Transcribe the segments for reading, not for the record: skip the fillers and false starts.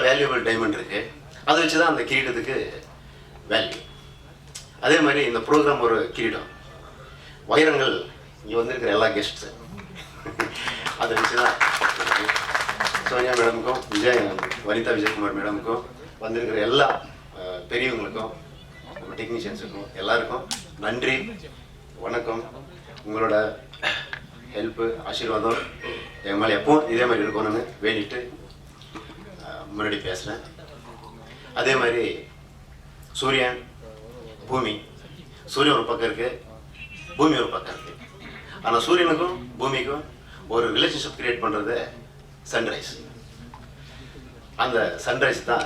Valuable diamond இருக்கு. அதை வச்சு தான் அந்த கிரீடத்துக்கு வேல்யூ. அதே மாதிரி இந்த ப்ரோக்ராம் ஒரு கிரீடம். வைரங்கள் இங்கே வந்திருக்கிற எல்லா கெஸ்ட்ஸு அதை வச்சு தான் சோனியா மேடமுக்கும் வனிதா விஜயகுமார் மேடமுக்கும் வந்திருக்கிற எல்லா பெரியவங்களுக்கும் நம்ம டெக்னீஷியன்ஸுக்கும் எல்லாருக்கும் நன்றி, வணக்கம். உங்களோட ஹெல்ப்பு, ஆசீர்வாதம் என் மேலே எப்பவும் இதே மாதிரி இருக்கணும்னு வேண்டிட்டு முன்னாடி பேசுகிறேன். அதே மாதிரி சூரியன், பூமி, சூரியன் ஒரு பக்கம் இருக்குது, பூமி ஒரு பக்கம் இருக்குது. ஆனால் சூரியனுக்கும் பூமிக்கும் ஒரு ரிலேஷன்ஷிப் கிரியேட் பண்ணுறது சன்ரைஸ். அந்த சன்ரைஸ் தான்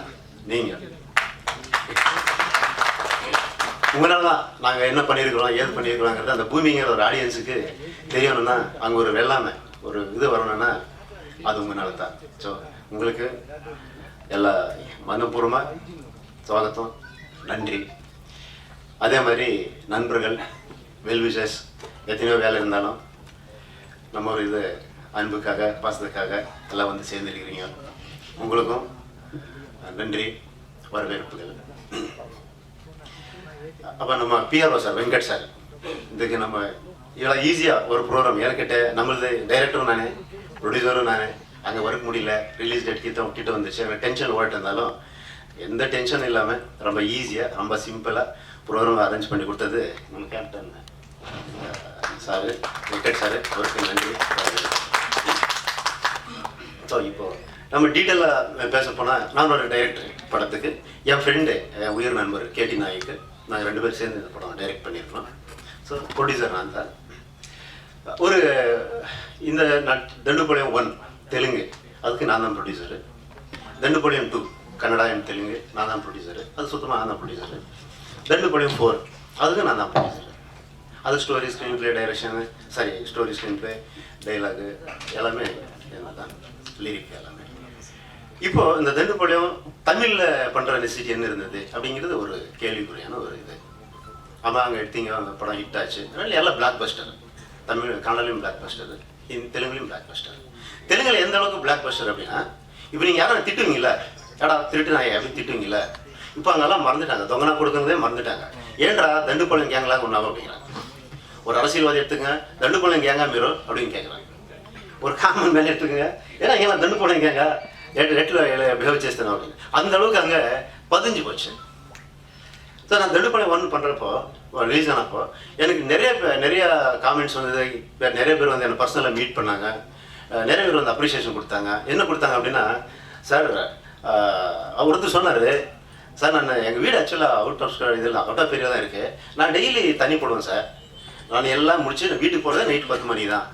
நீங்கள். உங்களால தான் நாங்கள் என்ன பண்ணியிருக்கிறோம், ஏது பண்ணியிருக்கிறோங்கிறது அந்த பூமிங்கிற ஒரு ஆடியன்ஸுக்கு தெரியணும்னா, அங்கே ஒரு வெள்ளாமை ஒரு இது வரணும்னா அது உங்களால தான். ஸோ உங்களுக்கு எல்லா மனப்பூர்வமாக சுவாகத்தம், நன்றி. அதே மாதிரி நண்பர்கள், வெல்விஷர்ஸ், எத்தனையோ வேலை இருந்தாலும் நம்ம ஒரு இது அன்புக்காக, பாசத்துக்காக எல்லாம் வந்து சேர்ந்துருக்கிறீங்க. உங்களுக்கும் நன்றி, வரவேற்புகள். அப்போ நம்ம பிஆர்ஓ சார், வெங்கட் சார், இதுக்கு நம்ம இவ்வளோ ஈஸியாக ஒரு ப்ரோக்ராம் ஏற்கிட்ட நம்மளது டைரக்டரும் நானே, ப்ரொடியூசரும் நானே, அங்கே ஒர்க் முடியல, ரிலீஸ் டேட் கிட்ட வந்துச்சு, எனக்கு டென்ஷன் ஓட்டு இருந்தாலும் எந்த டென்ஷனும் இல்லாமல் ரொம்ப ஈஸியாக ரொம்ப சிம்பிளாக ப்ரோக்ராம் அரேஞ்ச் பண்ணி கொடுத்தது நம்ம கேப்டன் சாரு, வெங்கட் சாரு, அவருக்கு நன்றி. ஸோ இப்போது நம்ம டீட்டெயிலாக பேச போனால், நான் ஒரு டைரக்டர் படத்துக்கு என் ஃப்ரெண்டு, என் உயிர் நண்பர் கேடி நாய்க்கு, நாங்கள் 2 பேரும் சேர்ந்து இந்த படம் டைரக்ட் பண்ணியிருக்கோம். ஸோ ப்ரொடியூசர் நான் தான். ஒரு இந்த தண்டுபாளையம் 1 தெலுங்கு, அதுக்கு நான் தான் ப்ரொடியூசரு. தண்டுபாளையம் 2 கன்னடா அண்ட் தெலுங்கு, நான் தான் ப்ரொடியூசரு. அது சுத்தமாக நான் தான் ப்ரொடியூசரு. தண்டுபாளையம் 4 அதுக்கு நான் தான் ப்ரொடியூசரு. அது story, screen play, direction, story, screen play, dialogue எல்லாமே என்ன தான், லிரிக் எல்லாமே. இப்போது இந்த தண்டுபாளையம் தமிழில் பண்ணுற நெசிட்டி என்ன இருந்தது அப்படிங்கிறது ஒரு கேள்விக்குறியான ஒரு இது. ஆமாம், அங்கே எடுத்தீங்க, அந்த படம் ஹிட் ஆச்சு, அதனால எல்லாம் பிளாக் பஸ்டர். தமிழ், கன்னடாலையும் பிளாக் பஸ்டர், தெலுங்குலையும் பிளாக் பஸ்டர். தெலுங்கில் எந்த அளவுக்கு பிளாக் பஸ்டர் அப்படின்னா, இப்போ நீங்கள் யாரும் திட்டுவீங்களா, ஏடா திருட்டு நான் அப்படின்னு திட்டுவீங்களா? இப்போ அங்கெல்லாம் மறந்துட்டாங்க, தொங்கனா கொடுக்குறதே மறந்துட்டாங்க. ஏன்டா தண்டுபாளையம் கேங்கெல்லாம் ஒன்றாகும் அப்படிங்கிறாங்க. ஒரு அரசியல்வாதி எடுத்துங்க, தண்டுபாளையம் கேங்கா மீரோ அப்படின்னு கேட்குறாங்க. ஒரு காமன் மேலே எடுத்துக்கோங்க, ஏன்னா ஏன்னா தண்டுபாளையம் கேங்க ரெட்டில் பிஹேவ் చేస్తాను அப்படின்னு. அந்த அளவுக்கு அங்கே பதிஞ்சு போச்சு. ஸோ நான் தண்டுபாளையம் 1 பண்ணுறப்போ, ரிலீஸ் ஆனப்போ எனக்கு நிறைய காமெண்ட்ஸ் வந்தது. நிறைய பேர் வந்து என்னை பர்சனலாக மீட் பண்ணாங்க, நிறைய பேர் வந்து அப்ரிஷியேஷன் கொடுத்தாங்க. என்ன கொடுத்தாங்க அப்படின்னா, சார் அவர் வந்து சொன்னார், சார் நான் எங்கள் வீடு ஆக்சுவலாக அவுட் ஆஃப் ஏரியா தான் இருக்குது, நான் டெய்லி தண்ணி போடுவேன் சார், நான் எல்லாம் முடிச்சு வீட்டுக்கு போகிறதே நைட்டு 10 மணி தான்.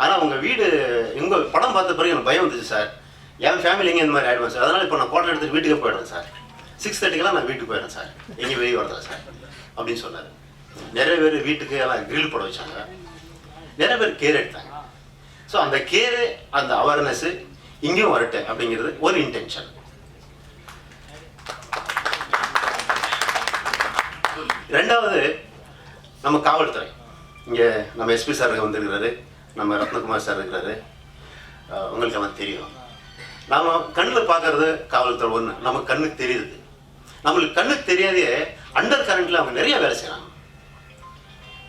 ஆனால் உங்கள் வீடு, உங்கள் படம் பார்த்த பிறகு எனக்கு பயம் வந்துச்சு சார், என் ஃபேமிலி எங்கே இந்த மாதிரி ஆகிடுவேன் சார், அதனால் இப்போ நான் குவார்டர் எடுத்துட்டு வீட்டுக்கே போயிடுவேன் சார், 6:30க்கெல்லாம் நான் வீட்டுக்கு போயிடுறேன் சார், எங்கேயும் வெளியே வரதில்ல சார் அப்படின்னு சொன்னார். நிறைய பேர் வீட்டுக்கு எல்லாம் கிரில் போட வச்சாங்க, நிறைய பேர் கேர் எடுத்தாங்க. ஸோ அந்த கேரு, அந்த அவேர்னஸ்ஸு இங்கேயும் வரட்டு அப்படிங்கிறது ஒரு இன்டென்ஷன். ரெண்டாவது, நம்ம காவல்துறை, இங்கே நம்ம எஸ்பி சார் வந்துருக்கிறாரு, நம்ம ரத்னகுமார் சார் இருக்கிறாரு, உங்களுக்கு எல்லாம் தெரியும். நாம் கண்ணில் பார்க்கறது காவல்துறை ஒன்று, நமக்கு கண்ணுக்கு தெரியுது. நம்மளுக்கு கண்ணுக்கு தெரியாதே அண்டர் கரண்ட்டில் அவங்க நிறைய வேலை செய்கிறாங்க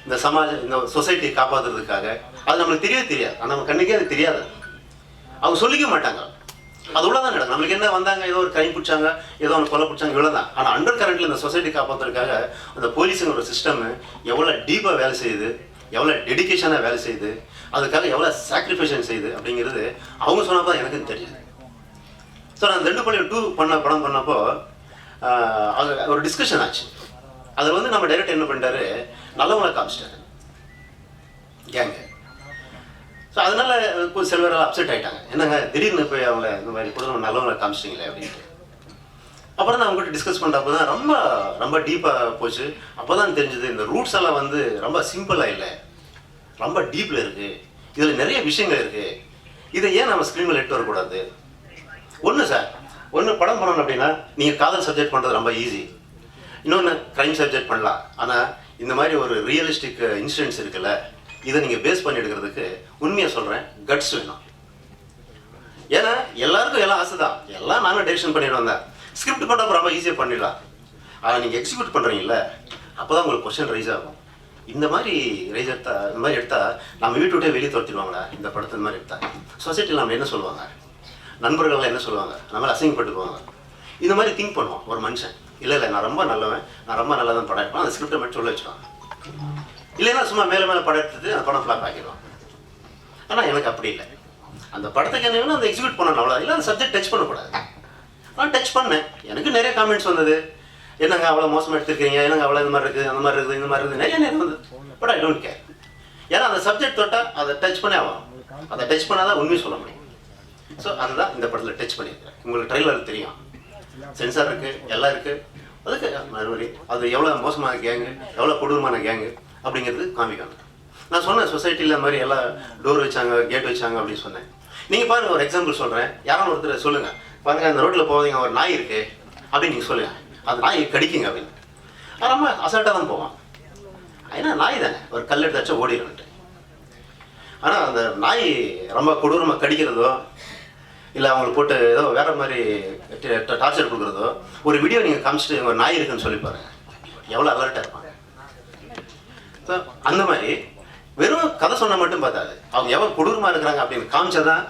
இந்த சமாஜம், இந்த சொசைட்டியை காப்பாற்றுறதுக்காக. அது நம்மளுக்கு தெரியவே தெரியாது, ஆனால் நம்ம கண்ணுக்கே அது தெரியாது, அவங்க சொல்லிக்க மாட்டாங்க. அது உள்ள தான் நடக்கும். நம்மளுக்கு என்ன வந்தாங்க, ஏதோ ஒரு கை பிடிச்சாங்க, ஏதோ ஒன்று கொலை பிடிச்சாங்க, இவ்வளோ தான். ஆனால் அண்டர் கரண்ட்டில் இந்த சொசைட்டி காப்பாற்றுறதுக்காக அந்த போலீஸுங்கிற ஒரு சிஸ்டம் எவ்வளோ டீப்பாக வேலை செய்யுது, எவ்வளோ டெடிக்கேஷனாக வேலை செய்யுது, அதுக்காக எவ்வளோ சாக்ரிஃபைஷன் செய்யுது அப்படிங்கிறது அவங்க சொன்னப்போ தான் எனக்கும் தெரியுது. ஸோ நான் தண்டுபாளையம் 2 படம் பண்ணப்போ அது ஒரு டிஸ்கஷன் ஆச்சு. அதில் வந்து நம்ம டைரக்டர் என்ன பண்ணிட்டாரு, நல்லவங்களை காமிச்சிட்டாரு கேங்கு. ஸோ அதனால கொஞ்சம் சில பேர் அப்செட் ஆகிட்டாங்க, என்னங்க திடீர்னு போய் அவங்கள இந்த மாதிரி கூட நம்ம நல்லவங்களை காமிச்சிட்டிங்களே அப்படின்ட்டு. அப்புறம் தான் அவங்ககிட்ட டிஸ்கஸ் பண்ணுறப்போ தான் ரொம்ப ரொம்ப டீப்பாக போச்சு. அப்போ தான் தெரிஞ்சது, இந்த ரூட்ஸ் எல்லாம் வந்து ரொம்ப சிம்பிளாக இல்லை, ரொம்ப டீப்பில் இருக்குது, இதில் நிறைய விஷயங்கள் இருக்குது. இதை ஏன் நம்ம ஸ்க்ரீனில் எட்டு வரக்கூடாது? ஒன்று படம் பண்ணணும் அப்படின்னா, நீங்கள் காதல் சப்ஜெக்ட் பண்ணுறது ரொம்ப ஈஸி, இன்னொன்று க்ரைம் சப்ஜெக்ட் பண்ணலாம். ஆனால் இந்த மாதிரி ஒரு ரியலிஸ்டிக் இன்சிடென்ட்ஸ் இருக்குல்ல, இதை நீங்கள் பேஸ் பண்ணி எடுக்கிறதுக்கு உண்மையாக சொல்கிறேன், கட்ஸ் வேணும். ஏன்னா எல்லாருக்கும் எல்லாம் ஆசை தான், எல்லாம் நானும் டைரக்ஷன் பண்ணிட்டு வந்தேன். ஸ்கிரிப்ட் பண்ண ரொம்ப ஈஸியாக பண்ணிடலாம். அதை நீங்கள் எக்ஸிக்யூட் பண்ணுறீங்கள, அப்போ தான் உங்களுக்கு கொஸ்டின் ரைஸ் ஆகும். இந்த மாதிரி ரைஸ் எடுத்தால், இந்த மாதிரி எடுத்தால் நம்ம வீட்டு விட்டே வெளியே துரத்திடுவாங்களா இந்த படத்தை? இந்த மாதிரி எடுத்தால் சொசைட்டியில் நம்ம என்ன சொல்லுவாங்க, நண்பர்கள்லாம் என்ன சொல்லுவாங்க, நம்மளால் அசிங்கப்பட்டுக்குவாங்க. இந்த மாதிரி திங்க் பண்ணுவோம் ஒரு மனுஷன். இல்லை நான் ரொம்ப நல்லவன், நான் ரொம்ப நல்லா தான் படம் எடுப்பேன், அந்த ஸ்கிரிப்டை மட்டும் சொல்ல வச்சுருவாங்க. இல்லைன்னா சும்மா மேலே படம் எடுத்துட்டு அந்த படம் ஃப்ளாப் ஆகிடுவான். ஆனால் எனக்கு அப்படி இல்லை. அந்த படத்துக்கு என்ன வேணும் அந்த எக்ஸிக்யூட் பண்ணணும், அவ்வளோ. இல்லை அந்த சப்ஜெக்ட் டச் பண்ணக்கூடாது. நான் டச் பண்ணேன். எனக்கு நிறைய காமெண்ட்ஸ் வந்தது, என்னங்க அவ்வளோ மோசமாக எடுத்துருக்கீங்க, என்னங்க அவ்வளோ இந்த மாதிரி இருக்குது, அந்த மாதிரி இருக்குது, இந்த மாதிரி இருக்குது, நிறைய நேரம் வந்தது. But I don't care. ஏன்னா அந்த சப்ஜெக்ட் தொட்டால் அதை டச் பண்ணி ஆகும். அதை டச் பண்ணால் தான் உண்மையை சொல்ல முடியும். ஸோ அதுதான் இந்த படத்தில் டச் பண்ணியிருக்கிறேன். உங்களுக்கு ட்ரெய்லர் தெரியும், சென்சார் இருக்குது, எல்லாம் இருக்குது. அதுக்கு மறுபடியும் அது எவ்வளோ மோசமான கேங்கு, எவ்வளோ கொடூரமான கேங்கு அப்படிங்கிறது காமிக்கணும். நான் சொன்னேன் சொசைட்டியில் மாதிரி எல்லாம் டோர் வச்சாங்க, கேட் வச்சாங்க அப்படின்னு சொன்னேன். நீங்கள் பாருங்கள், ஒரு எக்ஸாம்பிள் சொல்கிறேன். யாரும் ஒருத்தர் சொல்லுங்கள், பாருங்கள் அந்த ரோட்டில் போவீங்க, ஒரு நாய் இருக்குது அப்படின்னு நீங்கள் சொல்லுங்கள், அது நாய் கடிக்குங்க அப்படின்னு. ரொம்ப அசால்ட்டாக தான் போவான். ஏன்னா நாய் தானே, ஒரு கல் எடுத்தாச்சும் ஓடிடும்ட்டு. ஆனால் அந்த நாய் ரொம்ப கொடூரமாக கடிக்கிறதோ, இல்லை அவங்களுக்கு போட்டு ஏதோ வேறு மாதிரி டார்ச்சர் கொடுக்குறதோ, ஒரு வீடியோ நீங்கள் காமிச்சிட்டு ஒரு நாய் இருக்குன்னு சொல்லி பாருங்கள், எவ்வளோ அலர்ட்டாக இருப்பாங்க. ஸோ அந்த மாதிரி வெறும் கதை சொன்னால் மட்டும் பார்த்தாது, அவங்க எவ்வளோ கொடூரமாக இருக்கிறாங்க அப்படின்னு காமிச்சாதான்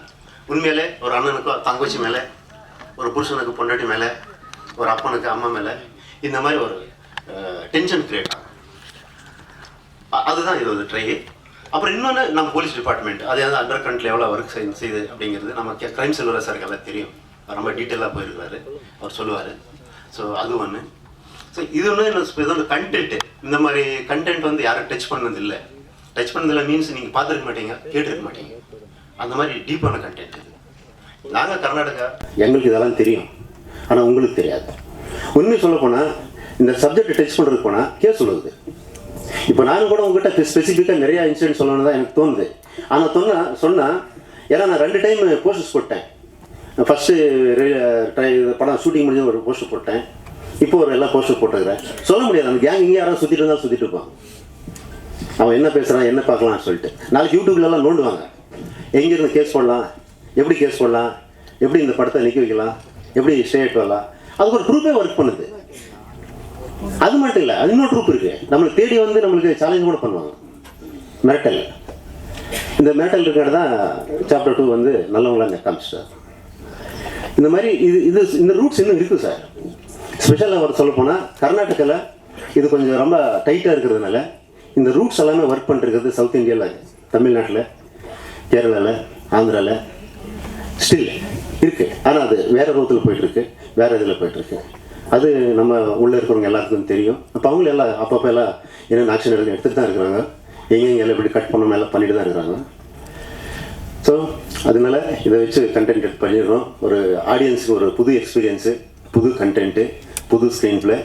உண்மையிலே ஒரு அண்ணனுக்கோ தங்கச்சி மேலே, ஒரு புருஷனுக்கு பொண்டாட்டி மேலே, ஒரு அப்பனுக்கு அம்மா மேலே இந்த மாதிரி ஒரு டென்ஷன் கிரியேட் ஆகும். அதுதான் இது ஒரு ட்ரை. அப்புறம் இன்னொன்று நம்ம போலீஸ் டிபார்ட்மெண்ட், அது வந்து அண்டர் கரண்ட்டில் எவ்வளோ ஒர்க் செய்யுது அப்படிங்கிறது நம்ம கிரைம் செல்வராஜ் சாருக்கு எல்லாம் தெரியும். ரொம்ப டீட்டெயிலாக போயிருக்கிறாரு, அவர் சொல்லுவார். ஸோ அது ஒன்று. ஸோ இது ஒன்று கண்டென்ட்டு. இந்த மாதிரி கண்டென்ட் வந்து யாரும் டச் பண்ணது இல்லை. டச் பண்ணதில்லை மீன்ஸ் நீங்கள் பார்த்துருக்க மாட்டீங்க, கேட்டிருக்க மாட்டீங்க. அந்த மாதிரி டீப்பான கண்டென்ட் இது. நாங்கள் கர்நாடகா, எங்களுக்கு இதெல்லாம் தெரியும், ஆனால் உங்களுக்கு தெரியாது. உண்மை சொல்ல போனால் இந்த சப்ஜெக்ட் டச் பண்ணுறதுக்கு போனால் கேஸ் சொல்லுது. இப்போ நானும் கூட உங்கள்கிட்ட ஸ்பெசிஃபிக்காக நிறையா இன்சிடென்ட் சொல்லணும்னு தான் எனக்கு தோணுது. ஆனால் சொன்னால் ஏன்னா நான் 2 டைம் போஸ்டர்ஸ் போட்டேன். ஃபஸ்ட்டு படம் ஷூட்டிங் முடிஞ்ச ஒரு போஸ்டர் போட்டேன், இப்போ ஒரு எல்லா போஸ்டர் போட்டுக்கிறேன். சொல்ல முடியாது, அந்த கேங் இங்கே யாராவது சுற்றிட்டு இருந்தாலும் சுற்றிட்டு இருப்பான். அவன் என்ன பேசுகிறான், என்ன பார்க்கலாம்னு சொல்லிட்டு நாளைக்கு யூடியூப்லலாம் நோண்டுவாங்க. எங்கேருந்து கேஸ் போடலாம், எப்படி கேஸ் போடலாம், எப்படி இந்த படத்தை நிற்க வைக்கலாம், எப்படி ஸ்டேட் வரலாம், அதுக்கு ஒரு ட்ரூப்பே ஒர்க் பண்ணுது. அது மட்டும் இல்லை, அது இன்னொரு ட்ரூப் இருக்குது, நம்மளுக்கு தேடி வந்து நம்மளுக்கு சேலஞ்ச் கூட பண்ணுவாங்க. மிரட்டல், இந்த மிரட்டல் இருக்கிறது தான் சாப்டர் 2 வந்து நல்லவங்களாம் காமிச்சிட்டார். இந்த மாதிரி இது இந்த ரூட்ஸ் இன்னும் இருக்குது சார். ஸ்பெஷலாக அவர் சொல்ல போனால் கர்நாடகாவில் இது கொஞ்சம் ரொம்ப டைட்டாக இருக்கிறதுனால இந்த ரூட்ஸ் எல்லாமே ஒர்க் பண்ணிருக்கிறது சவுத் இந்தியாவில், தமிழ்நாட்டில், கேரளாவில், ஆந்திராவில் ஸ்டில் இருக்குது. ஆனால் அது வேறு ரூத்தில் போயிட்டுருக்கு, வேறு இதில் போயிட்டுருக்கு. அது நம்ம உள்ளே இருக்கிறவங்க எல்லாத்துக்கும் தெரியும். அப்போ அவங்களும் எல்லாம் அப்பப்போ எல்லாம் என்னென்ன ஆக்ஷன் எடுத்துகிட்டு தான் இருக்கிறாங்க. எங்கெங்கே எல்லாம் இப்படி கட் பண்ண மேலே பண்ணிட்டு தான் இருக்கிறாங்க. ஸோ அதனால இதை வச்சு கண்டென்ட் பண்ணிடுறோம். ஒரு ஆடியன்ஸுக்கு ஒரு புது எக்ஸ்பீரியன்ஸு, புது கண்டென்ட்டு, புது ஸ்க்ரீன் பிளே.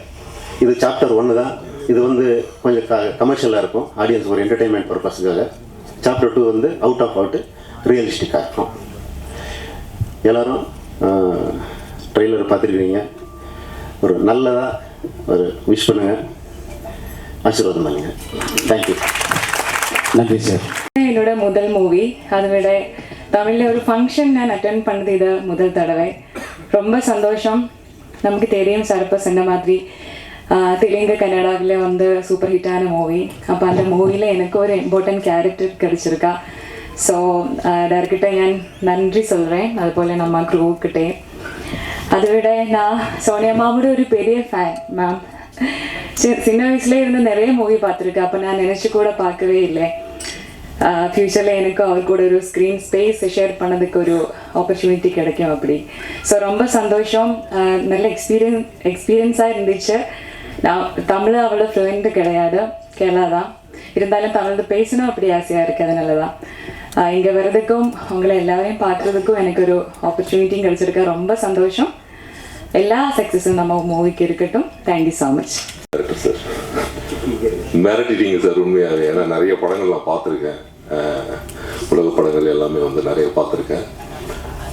இது சாப்டர் 1 தான். இது வந்து கொஞ்சம் கமர்ஷியலாக இருக்கும், ஆடியன்ஸ் ஒரு என்டர்டெயின்மெண்ட் பர்பஸுக்காக. சாப்டர் 2 வந்து அவுட் ரியலிஸ்டிக்காக இருக்கும். எல்லோரும் ட்ரெய்லர் பார்த்துருக்கீங்க. ஒரு நல்லதாக ஒரு விஷ் பண்ணுங்கள், ஆசீர்வாதம் பண்ணுங்கள். தேங்க்யூ. நன்றி சார். என்னோட முதல் மூவி, அதை விட தமிழில் ஒரு ஃபங்க்ஷன் நான் அட்டென்ட் பண்ணது இது முதல் தடவை. ரொம்ப சந்தோஷம். நமக்கு தெரியும் சார் இப்போ சொன்ன மாதிரி தெலுங்கு கன்னடாவில் வந்து சூப்பர் ஹிட்டான மூவி. அப்போ அந்த மூவியில் எனக்கு ஒரு இம்பார்ட்டன்ட் கேரக்டர் கிடச்சிருக்கா. ஸோ டேரக்டர்கிட்ட நான் நன்றி சொல்கிறேன், அதுபோல் நம்ம க்ரூக்கிட்டே. அதை விட நான் சோனியா மாமோட ஒரு பெரிய ஃபேன் மேம். சின்ன வயசுலேயே இருந்து நிறைய மூவி பார்த்துருக்கேன். அப்போ நான் நினச்சி கூட பார்க்கவே இல்லை ஃப்யூச்சரில் எனக்கு அவர் கூட ஒரு ஸ்க்ரீன் ஸ்பேஸ் ஷேர் பண்ணதுக்கு ஒரு ஆப்பர்ச்சுனிட்டி கிடைக்கும் அப்படி. ஸோ ரொம்ப சந்தோஷம். நல்ல எக்ஸ்பீரியன்ஸாக இருந்துச்சு. நான் தமிழ் அவ்வளோ ஃப்ளூயண்ட் கிடையாது, கேரளா தான். இருந்தாலும் தமிழ் பேசணும் அப்படி ஆசையாக இருக்குது. அதனால தான் இங்கே வர்றதுக்கும் உங்களை எல்லாரையும் பார்க்குறதுக்கும் எனக்கு ஒரு ஆப்பர்ச்சுனிட்டியும் கிடைச்சிருக்கா. ரொம்ப சந்தோஷம். எல்லா சக்ஸஸும் நம்ம மூவிக்கு இருக்கட்டும். Thank you so much. சார் மிரட்டிட்டீங்க சார் உண்மையாகவே. ஏன்னா நிறைய படங்கள் நான் பார்த்துருக்கேன், உலக படங்கள் எல்லாமே வந்து நிறைய பார்த்துருக்கேன்.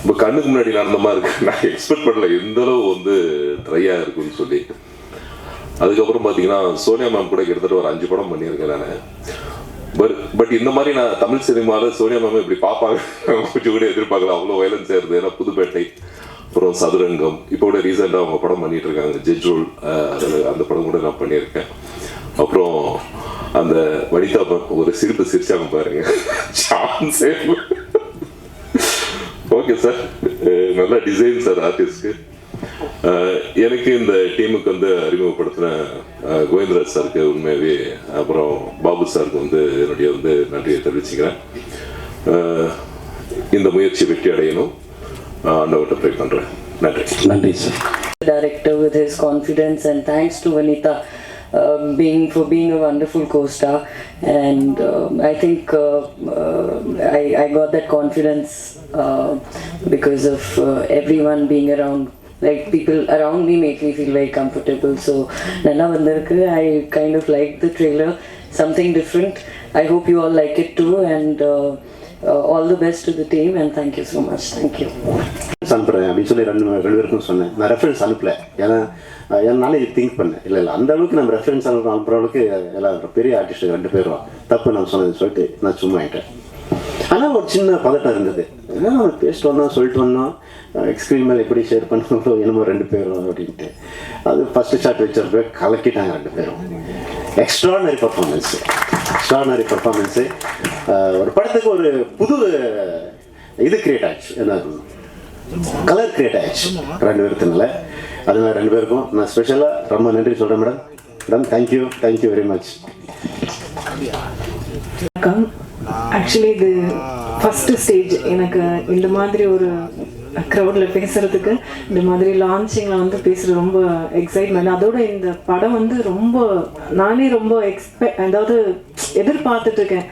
இப்போ கண்ணுக்கு முன்னாடி நடந்த மாதிரி இருக்கு. நான் எக்ஸ்பெக்ட் பண்ணல எந்த அளவு வந்து ட்ரையாக இருக்குன்னு சொல்லி. அதுக்கப்புறம் பார்த்தீங்கன்னா சோனியா மேம் கூட கிட்டத்தட்ட ஒரு 5 படம் பண்ணியிருக்கேன் நான். பட் இந்த மாதிரி நான் தமிழ் சினிமாவில் சோனியா மேம் இப்படி பார்ப்பாங்க கொஞ்சம் கூட எதிர்பார்க்கல. அவ்வளோ வயலன்ஸ் ஆயிருது. ஏன்னா புதுப்பேட்டை, அப்புறம் சதுரங்கம், இப்போ கூட ரீசெண்டாக அவங்க படம் பண்ணிட்டு இருக்காங்க ஜட்ஜ் ரோல், அதில் அந்த படம் கூட நான் பண்ணியிருக்கேன். அப்புறம் அந்த வனிதா ஒரு சிரிப்பு சிரிச்சாங்க பாருங்க, சான்ஸே. ஓகே சார், நல்ல டிசைன் சார் ஆர்டிஸ்ட்க்கு. எனக்கு இந்த டீமுக்கு வந்து அறிமுகப்படுத்தின கோவிந்தராஜ் சாருக்கு உண்மையாகவே, அப்புறம் பாபு சாருக்கு வந்து என்னுடைய வந்து நன்றியை தெரிவிச்சுக்கிறேன். இந்த முயற்சி வெற்றி அடையணும், ஆண்டவர்கிட்ட ப்ரே பண்ணுறேன். நன்றி. நன்றி sir. Director with his confidence, and thanks to Vanita being a wonderful co-star, and I think I got that confidence because of everyone being around. Like people around me make me feel very comfortable. So nalla vandirukku. I kind of like the trailer, something different. I hope you all like it too, and all the best to the team, and thank you so much. Thank you. அனுப்புகிறேன் அப்படின்னு சொல்லி ரெண்டு பேருக்கும் சொன்னேன். நான் reference அனுப்பலை, ஏன்னா என்னால் இது திங்க் பண்ணேன். இல்லை அந்த அளவுக்கு நம்ம ரெஃபரன்ஸ் அனுப்புகிற அளவுக்கு எல்லாம் பெரிய ஆர்டிஸ்ட்டு 2 பேரும் தப்பு நான் சொன்னதுன்னு சொல்லிட்டு நான் சும்மா ஆகிட்டேன். ஆனால் ஒரு சின்ன பதட்டம் இருந்தது. ஏன்னா நம்ம பேசிட்டு வந்தோம், சொல்லிட்டு வந்தோம், எக்ஸ்க்ரீன் மேலே எப்படி ஷேர் பண்ணுறோம் என்னமோ 2 பேரும் அப்படின்ட்டு. அது ஃபஸ்ட்டு ஷாட் வச்சிருப்ப கலக்கிட்டாங்க 2 பேரும். Extraordinary performance. ஒரு படத்துக்கு ஒரு புது இது கிரியேட் ஆச்சு, என்ன கலர் கிரியேட் ஆயிடுச்சு 2 பேருக்குனால. அதனால 2 பேருக்கும் நான் ஸ்பெஷலாக ரொம்ப நன்றி சொல்கிறேன் madam. Thank you very much. Actually இது ஃபஸ்ட்டு ஸ்டேஜ் எனக்கு இந்த மாதிரி ஒரு க்ரௌடில் பேசுகிறதுக்கு, இந்த மாதிரி லான்ச்சிங்கில் வந்து பேசுகிறது ரொம்ப எக்ஸைட்மெண்ட். அதோட இந்த படம் வந்து நானே ரொம்ப அதாவது எதிர்பார்த்துட்ருக்கேன்.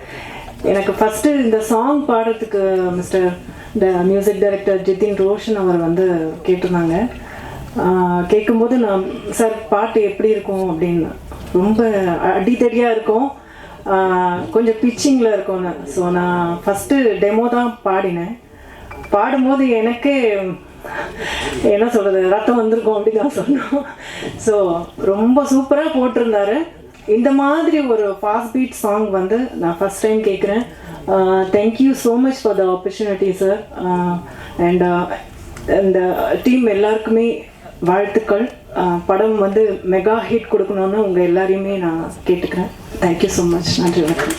எனக்கு ஃபஸ்ட்டு இந்த சாங் பாடுறதுக்கு mister music director Jithin Roshan அவர் வந்து கேட்டிருந்தாங்க. கேட்கும்போது நான் சார் பாட்டு எப்படி இருக்கும் அப்படின்னு, ரொம்ப அடித்தடியாக இருக்கும், கொஞ்சம் பிச்சிங்கில் இருக்கும்னு. ஸோ நான் ஃபஸ்ட்டு டெமோ தான் பாடினேன். பாடும்போது எனக்கே என்ன சொல்கிறது, ரத்தம் வந்திருக்கும் அப்படி தான் சொன்னோம். ஸோ ரொம்ப சூப்பராக போட்டிருந்தாரு. இந்த மாதிரி ஒரு ஃபாஸ்ட் பீட் சாங் வந்து நான் ஃபஸ்ட் டைம் கேட்குறேன். Thank you so much for the opportunity sir. And இந்த டீம் எல்லாருக்குமே வாழ்த்துக்கள். படம் வந்து மெகா ஹிட் கொடுக்கணும்னு உங்கள் எல்லாரையுமே நான் கேட்டுக்கிறேன். Thank you so much. நன்றி, வணக்கம்.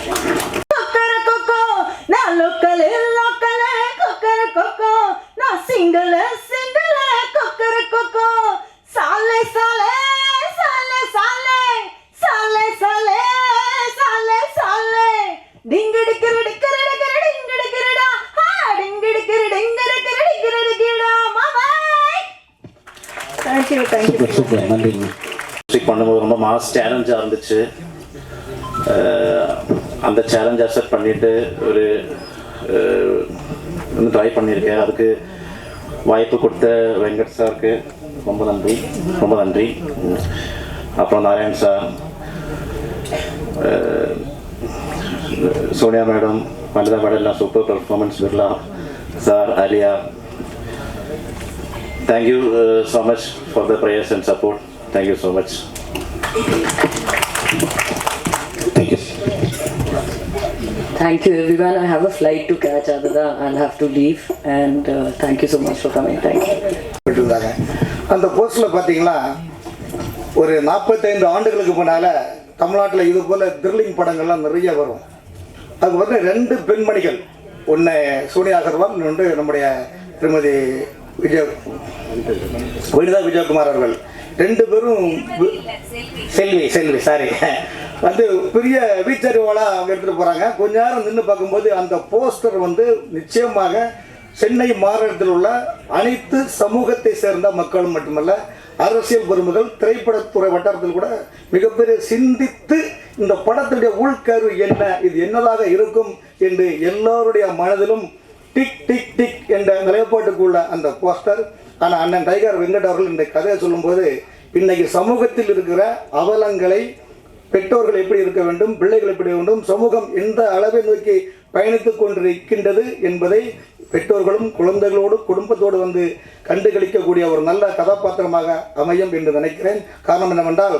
சூப்பர், நன்றி. மியூசிக் பண்ணும்போது ரொம்ப மாஸ் சேலஞ்சாக இருந்துச்சு. அந்த சேலஞ்ச் அக்செப்ட் பண்ணிவிட்டு ஒரு ட்ரை பண்ணியிருக்கேன். அதுக்கு வாய்ப்பு கொடுத்த வெங்கட் சாருக்கு ரொம்ப நன்றி. அப்புறம் Narayan sir, Sonia madam, Vanitha madam எல்லாம் super performance. Birla sir, Alia, thank you so much for the prayers and support. Thank you so much. Thank you everyone. I have a flight to catch, Adada. I'll have to leave, and thank you so much for coming. Thank you. அந்த போஸ்டில் பார்த்தீங்கன்னா ஒரு 45 ஆண்டுகளுக்கு முன்னால் தமிழ்நாட்டில் இது போல் thrilling படங்கள்லாம் நிறைய வரும். அது வந்து 2 பெண்மணிகள், ஒன்று சோனியா அகர்வால், இன்னொன்று நம்முடைய திருமதி வனிதா விஜயகுமார் அவர்கள். 2 பேரும் செல்வி சாரி வந்து பெரிய வீச்சறிவாளாக அவங்க எடுத்துகிட்டு போகிறாங்க. கொஞ்ச நேரம் நின்று பார்க்கும்போது அந்த போஸ்டர் வந்து நிச்சயமாக சென்னை மாநகரத்தில் உள்ள அனைத்து சமூகத்தை சேர்ந்த மக்களும் மட்டுமல்ல, அரசியல் பெருமக்கள், திரைப்படத்துறை வட்டாரத்தில் கூட மிகப்பெரிய சிந்தித்து இந்த படத்துடைய உள்கரு என்ன, இது என்னதாக இருக்கும் என்று எல்லோருடைய மனதிலும் டிக் டிக் டிக் என்ற நிலைப்பாட்டுக்குள்ள அந்த போஸ்டர். ஆனால் அண்ணன் டைகர் வெங்கட் அவர்கள் இந்த கதையை சொல்லும்போது, இன்னைக்கு சமூகத்தில் இருக்கிற அவலங்களை பெற்றோர்கள் எப்படி இருக்க வேண்டும், பிள்ளைகள் எப்படி வேண்டும், சமூகம் எந்த அளவை நோக்கி பயணித்துக் கொண்டிருக்கின்றது என்பதை பெற்றோர்களும் குழந்தைகளோடு குடும்பத்தோடு வந்து கண்டுகளிக்கக்கூடிய ஒரு நல்ல கதாபாத்திரமாக அமையும் என்று நினைக்கிறேன். காரணம் என்னவென்றால்,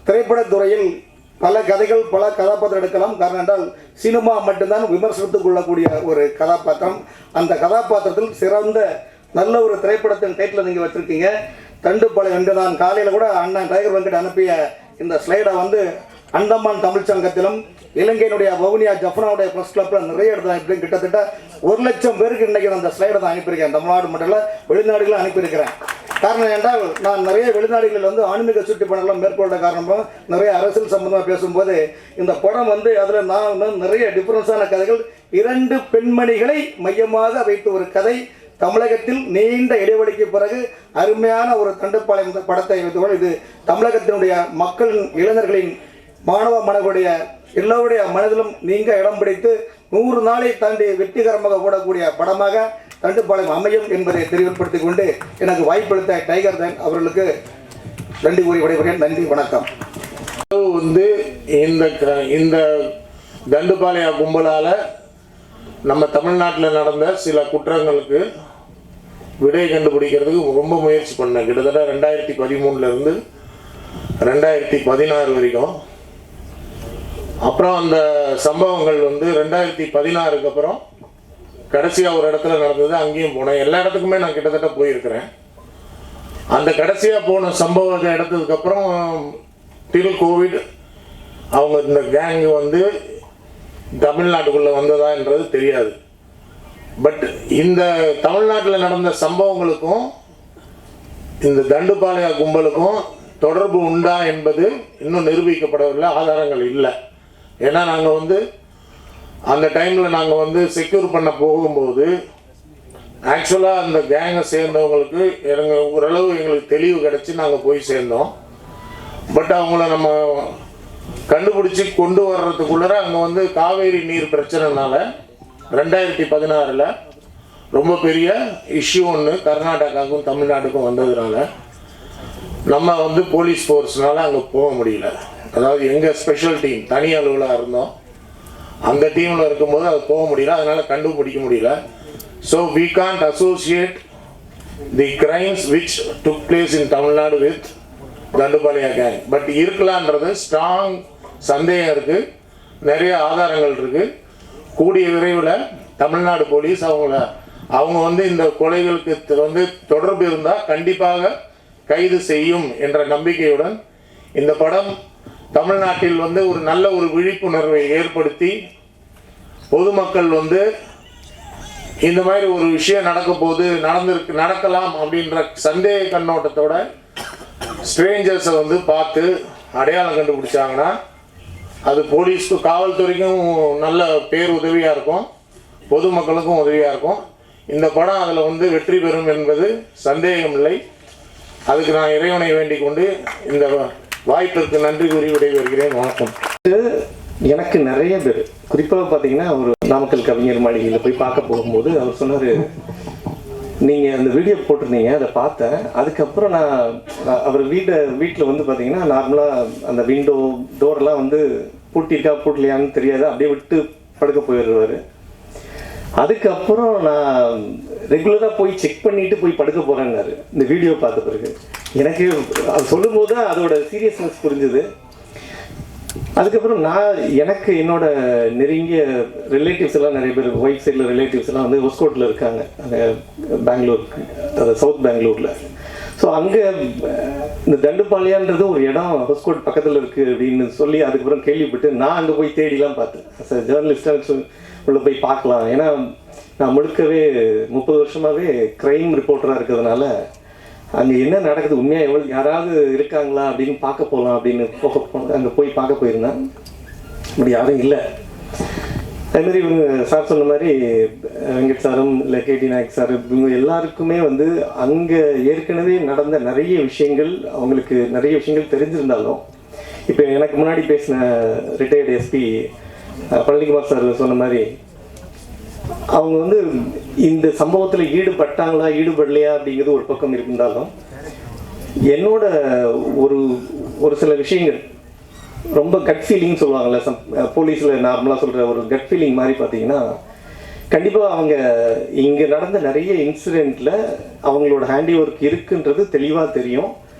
திரைப்படத்துறையில் பல கதைகள் பல கதாபாத்திரம் எடுக்கலாம். காரணம் என்றால் சினிமா மட்டும்தான் விமர்சனத்துக் கொள்ளக்கூடிய ஒரு கதாபாத்திரம். அந்த கதாபாத்திரத்தில் சிறந்த நல்ல ஒரு திரைப்படத்தின் டைட்டில் நீங்கள் வச்சுருக்கீங்க, தண்டுப்பாளையம் என்று. நான் காலையில் கூட அண்ணன் டைகர் வெங்கட் அனுப்பிய இந்த ஸ்லைடை வந்து அந்தமான் தமிழ்ச்சங்கத்திலும் இலங்கையினுடைய வவுனியா ஜஃப்னாவுடைய ப்ரெஸ் கிளப்பில் நிறைய இடத்துல இப்படின்னு கிட்டத்தட்ட 1,00,000 பேருக்கு இன்றைக்கி அந்த ஸ்லைடை தான் அனுப்பியிருக்கேன். தமிழ்நாடு மட்டும் இல்லை, வெளிநாடுகளும் அனுப்பியிருக்கிறேன். காரணம் என்றால் நான் நிறைய வெளிநாடுகளில் வந்து ஆன்மீக சுற்றுப்பயணம்லாம் மேற்கொண்ட காரணமாக நிறைய அரசியல் சம்பந்தமாக பேசும்போது இந்த படம் வந்து அதில் நான் வந்து நிறைய டிஃப்ரென்ஸான கதைகள், 2 பெண்மணிகளை மையமாக வைத்து ஒரு கதை, தமிழகத்தில் நீண்ட இடைவெளிக்கு பிறகு அருமையான ஒரு தண்டுப்பாளையம் படத்தை வைத்துக்கொண்டு இது தமிழகத்தினுடைய மக்களின் இளைஞர்களின் மாணவ மாணவர்களுடைய எல்லோருடைய மனதிலும் நீங்க இடம் பிடித்து 100 நாளை தாண்டி வெற்றிகரமாக ஓடக்கூடிய படமாக தண்டுப்பாளையம் அமையும் என்பதை தெரிவிப்படுத்திக் கொண்டு எனக்கு வாய்ப்பளித்த டைகர் அவர்களுக்கு நன்றி கூறி விடைபெறுகிறேன். நன்றி, வணக்கம். வந்து இந்த தண்டுப்பாளைய கும்பலால் நம்ம தமிழ்நாட்டில் நடந்த சில குற்றங்களுக்கு விடை கண்டுபிடிக்கிறதுக்கு ரொம்ப முயற்சி பண்ணேன். கிட்டத்தட்ட 2013 2016 வரைக்கும். அப்புறம் அந்த சம்பவங்கள் வந்து 2016க்கு அப்புறம் கடைசியாக ஒரு இடத்துல நடந்தது, அங்கேயும் போனேன். எல்லா இடத்துக்குமே நான் கிட்டத்தட்ட போயிருக்கிறேன். அந்த கடைசியாக போன சம்பவத்தை எடுத்ததுக்கப்புறம் டில் கோவிட் அவங்க இந்த கேங் வந்து தமிழ்நாட்டுக்குள்ளே வந்ததா என்றது தெரியாது. பட் இந்த தமிழ்நாட்டில் நடந்த சம்பவங்களுக்கும் இந்த தண்டுப்பாளைய கும்பலுக்கும் தொடர்பு உண்டா என்பது இன்னும் நிரூபிக்கப்படவில்லை, ஆதாரங்கள் இல்லை. ஏன்னா நாங்கள் வந்து அந்த டைமில் நாங்கள் வந்து செக்யூர் பண்ண போகும்போது ஆக்சுவலாக அந்த கேங்கை சேர்ந்தவங்களுக்கு ஓரளவு எங்களுக்கு தெளிவு கிடச்சி நாங்கள் போய் சேர்ந்தோம். பட் அவங்கள நம்ம கண்டுபிடிச்சி கொண்டு வர்றதுக்குள்ளே அங்கே வந்து காவேரி நீர் பிரச்சனைனால 2016 ரொம்ப பெரிய இஷ்யூ ஒன்று கர்நாடகாவுக்கும் தமிழ்நாட்டுக்கும் வந்ததுனால நம்ம வந்து போலீஸ் ஃபோர்ஸ்னால அங்கே போக முடியல. அதாவது எங்கள் ஸ்பெஷல் டீம் தனி அலுவலாக இருந்தோம், அந்த டீமில் இருக்கும்போது அது போக முடியல, அதனால் கண்டுபிடிக்க முடியல. So we can't associate the crimes which took place in Tamil Nadu with Dandupalya gang. But இருக்கலான்றது ஸ்ட்ராங் சந்தேகம் இருக்குது, நிறைய ஆதாரங்கள் இருக்குது. கூடிய விரைவில் தமிழ்நாடு போலீஸ் அவங்க வந்து இந்த கொலைகளுக்கு வந்து தொடர்பு இருந்தால் கண்டிப்பாக கைது செய்யும் என்ற நம்பிக்கையுடன் இந்த படம் தமிழ்நாட்டில் வந்து ஒரு நல்ல ஒரு விழிப்புணர்வை ஏற்படுத்தி பொதுமக்கள் வந்து இந்த மாதிரி ஒரு விஷயம் நடக்கலாம் அப்படின்ற சந்தேக கண்ணோட்டத்தோட ஸ்ட்ரேஞ்சர்ஸை வந்து பார்த்து அடையாளம் கண்டுபிடிச்சாங்கன்னா அது போலீஸ்க்கு காவல்துறைக்கும் நல்ல பேர் உதவியாக இருக்கும், பொதுமக்களுக்கும் உதவியாக இருக்கும். இந்த படம் அதில் வந்து வெற்றி பெறும் என்பது சந்தேகம் இல்லை. அதுக்கு நான் இறைவனை வேண்டிக் கொண்டு இந்த வாய்ப்பிற்கு நன்றி கூறி விடைபெறுகிறேன். வணக்கம். எனக்கு நிறைய பேர் குறிப்பாக பார்த்தீங்கன்னா ஒரு நாமக்கல் கவிஞர் மாளிகையில் போய் பார்க்க போகும்போது அவர் சொன்னார், நீங்கள் அந்த வீடியோ போட்டிருந்தீங்க, அதை பார்த்தேன். அதுக்கப்புறம் நான் அவர் வீட்டில் வந்து பார்த்தீங்கன்னா நார்மலாக அந்த விண்டோ டோரெல்லாம் வந்து பூட்டியிருக்கா பூட்டலையான்னு தெரியாது, அப்படியே விட்டு படுக்க போயிடுவார். அதுக்கப்புறம் நான் ரெகுலராக போய் செக் பண்ணிவிட்டு போய் படுக்க போகிறேன்னாரு இந்த வீடியோ பார்த்த பிறகு. எனக்கு அது சொல்லும் போது தான் அதோட சீரியஸ்னஸ் புரிஞ்சுது. அதுக்கப்புறம் எனக்கு என்னோட நெருங்கிய ரிலேட்டிவ்ஸ் எல்லாம் நிறைய பேர் ஒயிட் சைடில் ரிலேட்டிவ்ஸ் எல்லாம் வந்து ஹொஸ்கோட்டில் இருக்காங்க, அந்த பெங்களூர், அது சவுத் பெங்களூரில். ஸோ அங்கே இந்த தண்டுப்பாளையன்றது ஒரு இடம் ஹொஸ்கோட் பக்கத்தில் இருக்குது அப்படின்னு சொல்லி அதுக்கப்புறம் கேள்விப்பட்டு நான் அங்கே போய் தேடிலாம் பார்த்தேன். ஜேர்னலிஸ்டாக உள்ள போய் பார்க்கலாம், ஏன்னா நான் முழுக்கவே 30 வருஷமாகவே க்ரைம் ரிப்போர்ட்டராக இருக்கிறதுனால அங்கே என்ன நடக்குது, உண்மையாக யாராவது இருக்காங்களா அப்படின்னு பார்க்க போகலாம் அப்படின்னு அங்கே போய் பார்க்க போயிருந்தேன். அப்படி யாரும் இல்லை. அதுமாதிரி இவங்க சார் சொன்ன மாதிரி வெங்கட் சாரும் இல்லை கேடி நாயக் சார் இவங்க எல்லாருக்குமே வந்து அங்கே ஏற்கனவே நடந்த நிறைய விஷயங்கள், அவங்களுக்கு நிறைய விஷயங்கள் தெரிஞ்சிருந்தாலும் இப்போ எனக்கு முன்னாடி பேசின ரிட்டையர்டு எஸ்பி பழனிக்குமார் சார் சொன்ன மாதிரி அவங்க வந்து இந்த சம்பவத்தில் ஈடுபட்டாங்களா ஈடுபடலையா அப்படிங்கிறது ஒரு பக்கம் இருந்தாலும் என்னோட ஒரு சில விஷயங்கள் ரொம்ப கட் ஃபீலிங் சொல்லுவாங்கள்ல, போலீஸில் நார்மலாக சொல்கிற ஒரு கட் ஃபீலிங் மாதிரி பார்த்தீங்கன்னா கண்டிப்பாக அவங்க இங்கே நடந்த நிறைய இன்சிடெண்ட்டில் அவங்களோட ஹேண்டி ஒர்க் இருக்குன்றது தெளிவாக தெரியும்.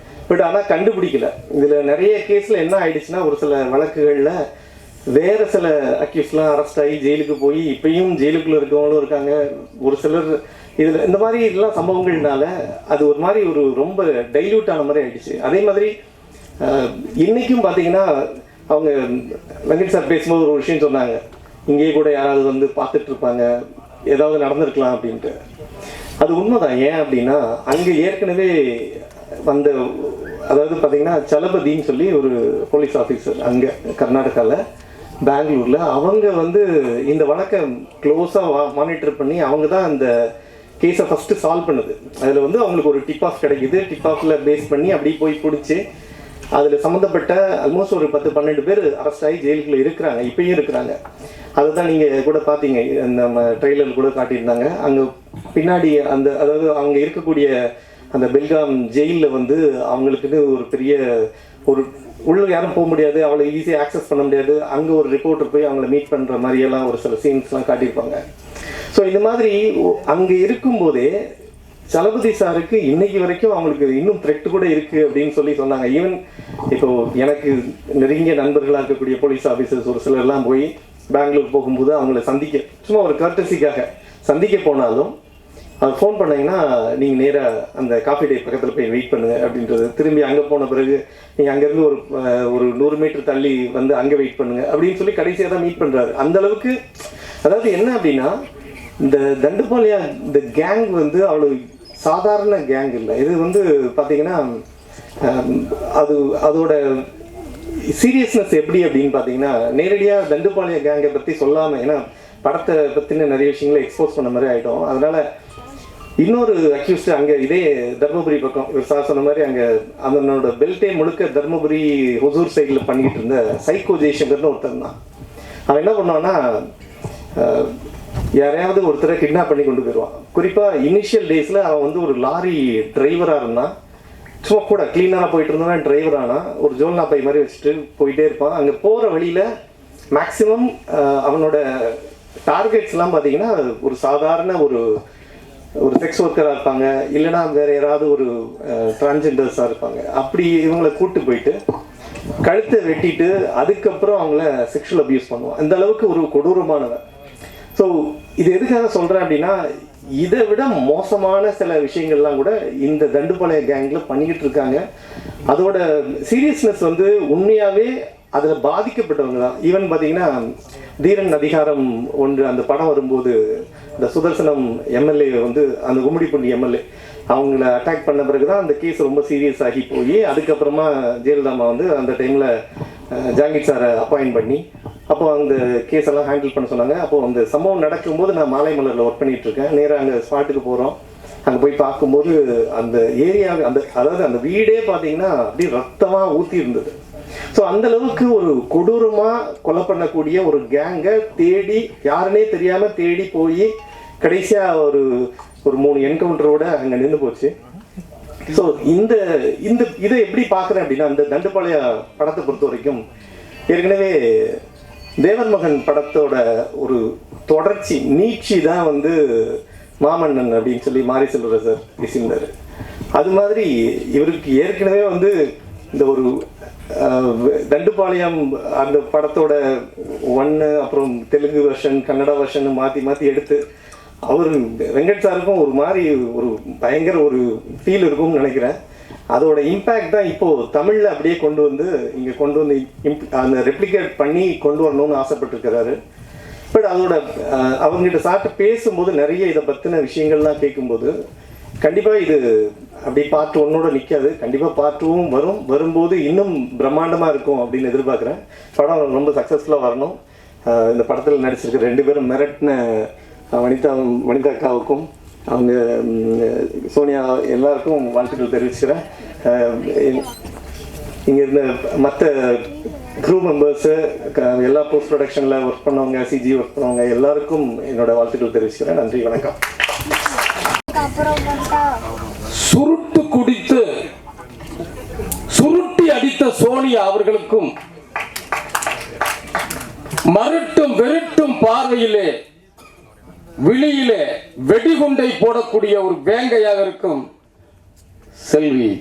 பட் ஆனால் கண்டுபிடிக்கல. இதில் நிறைய கேஸில் என்ன ஆயிடுச்சுன்னா, ஒரு சில வழக்குகளில் வேறு சில அக்யூஸ்லாம் அரெஸ்ட் ஆகி ஜெயிலுக்கு போய் இப்பயும் ஜெயிலுக்குள்ளே இருக்கவங்களும் இருக்காங்க. ஒரு சிலர் இதில் இந்த மாதிரி இதெல்லாம் சம்பவங்கள்னால அது ஒரு மாதிரி ஒரு ரொம்ப டைல்யூட் ஆன மாதிரி ஆயிடுச்சு. அதே மாதிரி இன்றைக்கும் பார்த்தீங்கன்னா, அவங்க வெங்கட் சார் பேசும்போது ஒரு விஷயம் சொன்னாங்க, இங்கேயே கூட யாராவது வந்து பார்த்துட்டு இருப்பாங்க, ஏதாவது நடந்திருக்கலாம் அப்படின்ட்டு. அது உண்மைதான். ஏன் அப்படின்னா, அங்கே ஏற்கனவே வந்த, அதாவது பார்த்தீங்கன்னா சலபதின்னு சொல்லி ஒரு போலீஸ் ஆஃபீஸர் அங்கே கர்நாடகாவில் பெங்களூரில், அவங்க வந்து இந்த வழக்கை க்ளோஸாக மானிட்டர் பண்ணி அவங்க தான் அந்த கேஸை ஃபஸ்ட்டு சால்வ் பண்ணுது. அதில் வந்து அவங்களுக்கு ஒரு டிப் ஆஃப் கிடைக்குது. டிப் ஆஃபில் பேஸ் பண்ணி அப்படி போய் பிடிச்சி அதில் சம்மந்தப்பட்ட ஆல்மோஸ்ட் ஒரு 10-12 பேர் அரெஸ்ட் ஆகி ஜெயிலுக்குள்ள இருக்கிறாங்க, இப்பயும் இருக்கிறாங்க. அதை தான் நீங்கள் கூட பார்த்தீங்க, நம்ம ட்ரெய்லர் கூட காட்டியிருந்தாங்க. அங்கே பின்னாடி அந்த, அதாவது அவங்க இருக்கக்கூடிய அந்த பெல்காம் ஜெயிலில் வந்து அவங்களுக்குன்னு ஒரு பெரிய ஒரு உள்ள யாரும் போக முடியாது, அவ்வளோ ஈஸியாக ஆக்சஸ் பண்ண முடியாது. அங்கே ஒரு ரிப்போர்ட்டர் போய் அவங்கள மீட் பண்ணுற மாதிரியெல்லாம் ஒரு சில சீன்ஸ்லாம் காட்டியிருப்பாங்க. ஸோ இந்த மாதிரி அங்கே இருக்கும்போதே சலபதி சாருக்கு இன்னைக்கு வரைக்கும் அவங்களுக்கு இன்னும் த்ரெட் கூட இருக்குது அப்படின்னு சொல்லி சொன்னாங்க. ஈவன் இப்போது எனக்கு நெருங்கிய நண்பர்களாக இருக்கக்கூடிய போலீஸ் ஆஃபீஸர்ஸ் ஒரு சிலர்லாம் போய் பெங்களூர் போகும்போது அவங்கள சந்திக்க, சும்மா ஒரு கர்டசிக்காக சந்திக்க போனாலும் அது ஃபோன் பண்ணிங்கன்னா, நீங்கள் நேராக அந்த காஃபி டே பக்கத்தில் போய் வெயிட் பண்ணுங்க அப்படின்றது. திரும்பி அங்கே போன பிறகு நீங்கள் அங்கேருந்து ஒரு 100 மீட்டர் தள்ளி வந்து அங்கே வெயிட் பண்ணுங்க அப்படின்னு சொல்லி கடைசியாக தான் மீட் பண்ணுறாரு. அந்தளவுக்கு, அதாவது என்ன அப்படின்னா, இந்த தண்டுபாளையா இந்த கேங் வந்து அவ்வளோ சாதாரண கேங் இல்லை. இது வந்து பார்த்தீங்கன்னா அதோட சீரியஸ்னஸ் எப்படி அப்படின்னு பார்த்தீங்கன்னா, நேரடியாக தண்டுபாளைய கேங்கை பற்றி சொல்லாமல், ஏன்னா படத்தை பற்றின நிறைய விஷயங்களை எக்ஸ்போஸ் பண்ண மாதிரி ஆகிட்டோம். அதனால் இன்னொரு அக்யூஸ்ட் அங்கே இதே தர்மபுரி பக்கம் ஒரு சார் சொன்ன மாதிரி அங்கே அதனோட பெல்ட்டே முழுக்க தர்மபுரி ஹொசூர் சைடில் பண்ணிக்கிட்டு இருந்த சைக்கோ ஜெய்சங்கர்னு ஒருத்தர் தான். அவன் என்ன பண்ணுவான்னா, யாரையாவது ஒருத்தரை கிட்னாப் பண்ணி கொண்டு போயிடுவான். குறிப்பாக இனிஷியல் டேஸில் அவன் வந்து ஒரு லாரி டிரைவராக இருந்தான். சும்மா கூட க்ளீனாக போயிட்டு இருந்தான். டிரைவர் ஆனால் ஒரு ஜோல்னா பை மாதிரி வச்சுட்டு போயிட்டே இருப்பான். அங்கே போகிற வழியில் மேக்ஸிமம் அவனோட டார்கெட்ஸ்லாம் பார்த்தீங்கன்னா ஒரு சாதாரண ஒரு செக்ஸ் ஒர்க்கராக இருப்பாங்க, இல்லைனா வேறு யாராவது ஒரு டிரான்ஸ்ஜெண்டர்ஸாக இருப்பாங்க. அப்படி இவங்களை கூப்பிட்டு போயிட்டு கழுத்தை வெட்டிட்டு அதுக்கப்புறம் அவங்கள செக்ஷுவல் அபியூஸ் பண்ணுவான். அந்த அளவுக்கு ஒரு கொடூரமானவன். ஸோ இது எதுக்காக சொல்கிறேன் அப்படின்னா, இதை விட மோசமான சில விஷயங்கள்லாம் கூட இந்த தண்டுபாளைய கேங்கில் பண்ணிக்கிட்டு இருக்காங்க. அதோட சீரியஸ்னஸ் வந்து உண்மையாகவே அதில் பாதிக்கப்பட்டவங்க தான். ஈவன் பார்த்தீங்கன்னா, தீரன் அதிகாரம் 1 அந்த படம் வரும்போது இந்த சுதர்சனம் எம்எல்ஏ வந்து அந்த கும்மிடிப்பூண்டி எம்எல்ஏ அவங்கள அட்டாக் பண்ண பிறகு தான் அந்த கேஸ் ரொம்ப சீரியஸ் ஆகி போய் அதுக்கப்புறமா ஜெயலலிதாமா வந்து அந்த டைமில் ஜாங்கிர் சாரை அப்பாயின்ட் பண்ணி அப்போ அந்த கேஸ் எல்லாம் ஹேண்டில் பண்ண சொன்னாங்க. அப்போது அந்த சம்பவம் நடக்கும்போது நான் மாலை மலரில் ஒர்க் பண்ணிகிட்டு இருக்கேன். நேராக அங்கே ஸ்பாட்டுக்கு போகிறோம். அங்கே போய் பார்க்கும்போது அந்த ஏரியா, அதாவது அந்த வீடே பார்த்தீங்கன்னா அப்படியே ரத்தமாக ஊற்றி இருந்தது. ஸோ அந்த அளவுக்கு ஒரு கொடூரமாக கொலை பண்ணக்கூடிய ஒரு கேங்கை தேடி, யாருன்னே தெரியாமல் தேடி போய் கடைசியாக ஒரு 3 என்கவுண்டரோட அங்கே நின்று போச்சு. ஸோ இதை எப்படி பார்க்குறேன் அப்படின்னா, அந்த தண்டுபாளைய படத்தை பொறுத்த வரைக்கும் ஏற்கனவே தேவர் மகன் படத்தோட ஒரு தொடர்ச்சி நீட்சி தான் வந்து மாமன்னன் அப்படின்னு சொல்லி மாரி செல்வராஜர் பேசியிருந்தார். அது மாதிரி இவருக்கு ஏற்கனவே வந்து இந்த ஒரு தண்டுபாளையம் அந்த படத்தோட 1 அப்புறம் தெலுங்கு வெர்ஷன் கன்னடா வெர்ஷன் மாற்றி எடுத்து அவர் வெங்கட் சாருக்கும் ஒரு மாதிரி ஒரு பயங்கர ஒரு ஃபீல் இருக்கும்னு நினைக்கிறேன். அதோட இம்பேக்ட் தான் இப்போது தமிழில் அப்படியே கொண்டு வந்து இங்கே கொண்டு வந்து அந்த ரெப்ளிகேட் பண்ணி கொண்டு வரணும்னு ஆசைப்பட்டிருக்கிறாரு. பட் அதோட அவங்ககிட்ட சார்ட்டு பேசும்போது நிறைய இதை பற்றின விஷயங்கள்லாம் கேட்கும்போது கண்டிப்பாக இது அப்படி பார்ட் 1ஓட நிற்காது. கண்டிப்பாக பார்ட் 2வும் வரும்போது இன்னும் பிரம்மாண்டமாக இருக்கும் அப்படின்னு எதிர்பார்க்குறேன். படம் ரொம்ப சக்ஸஸ்ஃபுல்லாக வரணும். இந்த படத்தில் நடிச்சிருக்க 2 பேரும் மிரட்டின வனிதா அக்காவுக்கும் அவங்க சோனியா எல்லாருக்கும் வாழ்த்துக்கள் தெரிவிச்சுக்கிறேன். இங்கே இருந்த மற்ற க்ரூ மெம்பர்ஸு, எல்லா போஸ்ட் ப்ரொடக்ஷனில் ஒர்க் பண்ணவங்க, சிஜி ஒர்க் பண்ணவங்க எல்லாருக்கும் என்னோட வாழ்த்துக்கள் தெரிவிச்சுக்கிறேன். நன்றி, வணக்கம். சுருட்டு குடித்து சுருட்டி அடித்த சோனியா அவர்களுக்கும் மருட்டும் வெறுட்டும் பார்வையிலே விழியிலே வெடிகுண்டை போடக்கூடிய ஒரு வேங்கையாக இருக்கும் செல்வி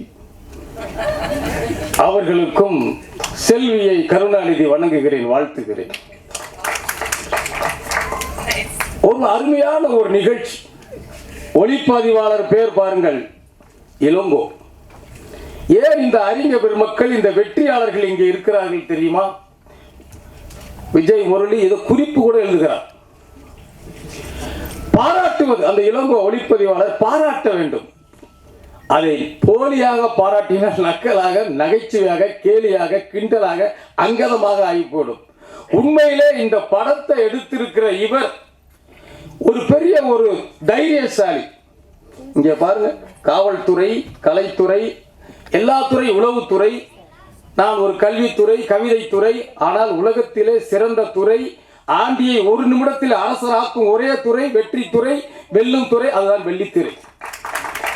அவர்களுக்கும் செல்வியை கருணாநிதி வணங்குகிறேன், வாழ்த்துகிறேன். ஒரு அருமையான ஒரு நிகழ்ச்சி. ஒளிப்பதிவாளர் பேர் பாருங்கள், இளங்கோ. ஏன் இந்த அறிஞர் பெருமக்கள், இந்த வெற்றியாளர்கள் இங்கே இருக்கிறார்கள் தெரியுமா? விஜய் முரளி இதை குறிப்பு கூட எழுதுகிறார். பாராட்டுவது, அந்த இளங்கோ ஒளிப்பதிவாளர் பாராட்ட வேண்டும். அதை போலியாக பாராட்டினால் நக்கலாக, நகைச்சுவையாக, கேலியாக, கிண்டலாக, அங்கதமாக ஆகி போடும். உண்மையிலே இந்த படத்தை எடுத்திருக்கிற இவர் ஒரு பெரிய ஒரு தைரியசாலி. இங்க பாருங்க, காவல்துறை, கலைத்துறை, எல்லா துறை, உளவுத்துறை, நான் ஒரு கல்வித்துறை, கவிதைத்துறை, ஆனால் உலகத்திலே சிறந்த துறை, ஆண்டியை ஒரு நிமிடத்தில் அரசராக்கும் ஒரே துறை வெற்றித்துறை, வெல்லும் துறை, அதுதான் வெள்ளித்திரை.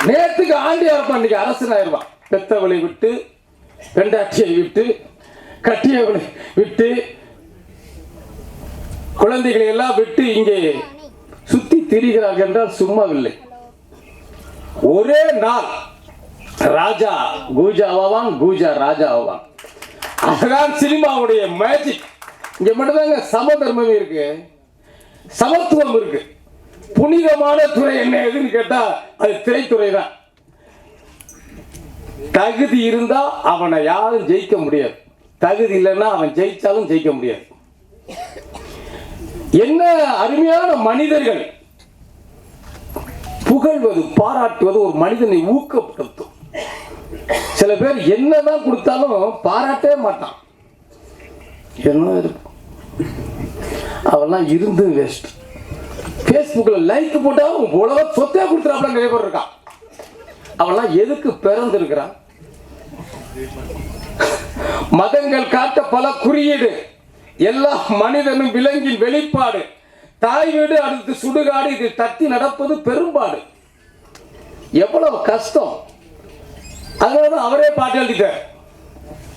நேற்றுக்கு ஆண்டியா இருப்பான், இன்னைக்கு அரசனாயிருவான். பெத்தவளை விட்டு, பெண்டாட்சியை விட்டு, கட்டியவளை விட்டு, குழந்தைகளை எல்லாம் விட்டு இங்கே சுத்தி திரிகிறார்கள் என்றால் சும்மாவில்லை. ஒரே நாள் ராஜா கூஜா ஆவான், கூஜா ராஜா ஆவான். அதுதான் சினிமாவுடைய மேஜிக். இங்க மட்டும்தாங்க சமதர்மம் இருக்கு, சமத்துவம் இருக்கு. புனிதமான துறை என்ன எதுன்னு கேட்டா அது திரைத்துறை தான். தகுதி இருந்தா அவனை யாரும் ஜெயிக்க முடியாது, தகுதி இல்லைன்னா அவன் ஜெயிச்சாலும் ஜெயிக்க முடியாது. என்ன அருமையான மனிதர்கள். புகழ்வது, பாராட்டுவது ஒரு மனிதனை ஊக்கப்படுத்தும். சில பேர் என்னதான் கொடுத்தாலும் பாராட்டவே மாட்டான். என்ன அவெல்லாம் இருந்து வேஸ்ட். பேஸ்புக்கில் லைக் போட்டாலும் உலக சொத்தே கொடுத்துறாப்புல நிறைய பேர் இருக்கான். அவெல்லாம் எதுக்கு பிறந்திருக்கிறான்? மதங்கள் காட்ட பல குறியீடு, எல்லா மனிதனும் விலங்கின் வெளிப்பாடு. தாய் வீடு அடுத்து சுடுகாடு, இது தட்டி நடப்பது பெரும்பாடு. எவ்வளவு கஷ்டம். அதனாலதான் அவரே பாட்டு எழுதிட்டார்.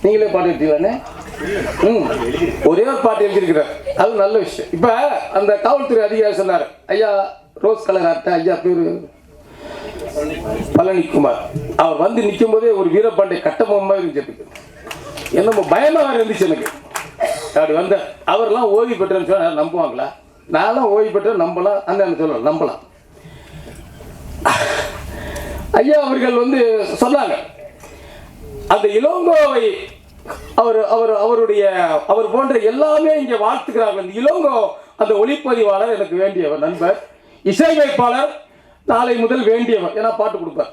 நீங்களே பாட்டு எழுதிக்கலானே. ஒரே ஒரு பாட்டு எழுதியிருக்கிறார், அது நல்ல விஷயம். இப்ப அந்த காவல்துறை அதிகாரி சொன்னார், ஐயா ரோஸ் கலர் அட்டை, ஐயா பேரு பழனிக்குமார். அவர் வந்து நிற்கும் போதே ஒரு வீரபாண்டிய கட்டபொம்மா இருந்துச்சு. என்ன பயமா வேற இருந்துச்சு எனக்கு. அப்படி வந்த அவர்லாம் ஓய்வு பெற்றேன்னு சொன்னா நம்புவாங்களா? நான்லாம் ஓய்வு பெற்ற நம்பலாம், அந்த சொல்லலாம், நம்பலாம். ஐயா அவர்கள் வந்து சொன்னாங்க, அந்த இளங்கோவை அவர் போன்ற எல்லாமே இங்கே வாழ்த்துக்கிறார்கள். இந்த இளங்கோ அந்த ஒளிப்பதிவாளர் எனக்கு வேண்டியவர், நண்பர், இசையமைப்பாளர் நாளை முதல் வேண்டியவர். ஏன்னா பாட்டு கொடுப்பார்.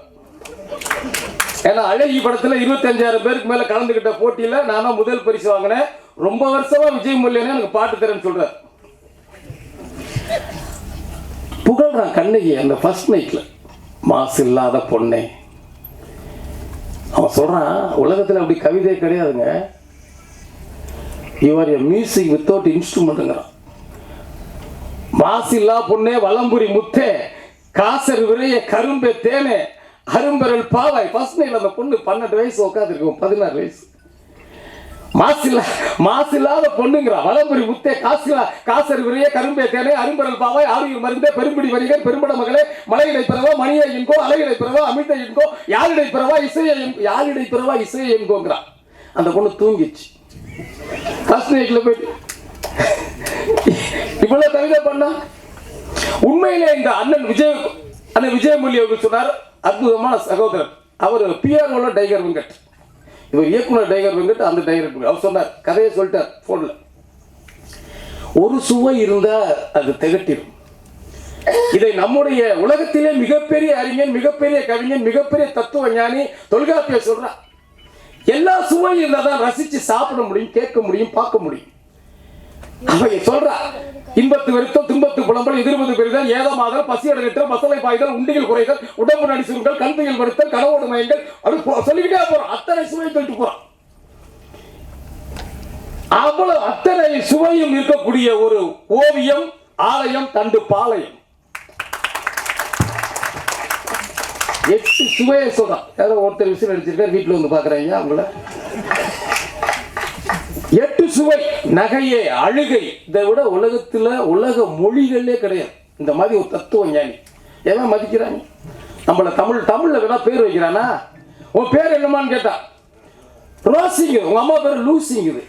ஏன்னா அழகி படத்தில் 25,000 பேருக்கு மேல கலந்துகிட்ட போட்டியில நானும் முதல் பரிசு வாங்கினேன். ரொம்ப வருஷமா விஜய் முல்லையா எனக்கு பாட்டு தரேன்னு சொல்றார். புகழ்றான் கண்ணகி அந்த ஃபர்ஸ்ட் நைட்ல, மாசு இல்லாத பொண்ணே. அவன் சொல்றான், உலகத்தில் அப்படி கவிதை கிடையாதுங்க, you are a music without இன்ஸ்ட்ருமெண்ட்ங்கிறான். மாசு இல்லா பொண்ணே, வலம்புரி முத்தே, காசர் விரைய கரும்பே தேனே, அரும்பரல் பாவாய். ஃபர்ஸ்ட் நைட்ல அந்த பொண்ணு 12 வயசு உட்காந்துருக்கும், 16 வயசு. மாசு இல்லாத பொண்ணுங்கிறா. வலம்புரி முத்தே, காசர் விரைய கரும்பே தேனே, அரும்பரல் பாவாய், ஆறுயிர் மருந்தே, பெரும்பிடி வணிகர், பெரும்பட மகளே, மலையிடை பிறவா, மணியை என்கோ, அலையிடை பிறவா, அமிழ்த என்கோ, யாழிடை பிறவா, இசையை என்கோங்கிறா. அந்த பொண்ணு தூங்கிச்சு. ஃபர்ஸ்ட் நைட்ல போயிட்டு இவ்வளவு கவிதை பண்ணா. உண்மையிலே இந்த அண்ணன் விஜயமுரளி அவர்கள் சொன்னார், அற்புதமான சகோதரர். அவர் பிஆர்ஓல டைகர் வெங்கட், இவர் இயக்குனர் டைகர் வெங்கட், அந்த டைரக்டர். அவர் சொன்னார், கதையை சொல்லிட்டார் போன்ல. ஒரு சுவை இருந்தா அது திகட்டிடும். இதை நம்முடைய உலகத்திலே மிகப்பெரிய அறிஞன், மிகப்பெரிய கவிஞன், மிகப்பெரிய தத்துவ ஞானி தொல்காப்பியர் சொல்றார், எல்லா சுவையும் இருந்தால் தான் ரசிச்சு சாப்பிட முடியும், கேட்க முடியும், பார்க்க முடியும். அவைய சொல்றா, இன்பத்து வெறுத்தல், துன்பத்து புலம்பல், எதிர்மது பெறுதல், ஏதமாதல், பசியடல், மசலை பாய்தல், உண்டிகள் குறைதல், உடம்பு நடிசுகள், கல்வியில் படுத்தல், கனவோடு மயங்கள், அப்படி சொல்லிக்கிட்டே போறோம். அத்தனை சுவை சொல்லிட்டு போறோம். அவ்வளவு அத்தனை சுவையும் இருக்கக்கூடிய ஒரு ஓவியம், ஆலயம், தண்டு பாளையம். 8 சுவையை சொல்றான். ஏதோ ஒருத்தர் விசில் அடிச்சிருக்கார், வீட்டுல வந்து பாக்குறாங்க அவங்கள. 8 சுவை, நகையே, அழுகை. இதை விட உலக மொழிகளே கிடையாது இந்த மாதிரி ஒரு தத்துவ ஞானி. எவன் மதிக்கிறாங்க? நம்மள தமிழ்ல வேணா பேர் வைக்கிறானா? உன் பேர் என்னமான்னு கேட்டா, ரோசிங்க, உங்க அம்மா பேர் லூசிங்குது.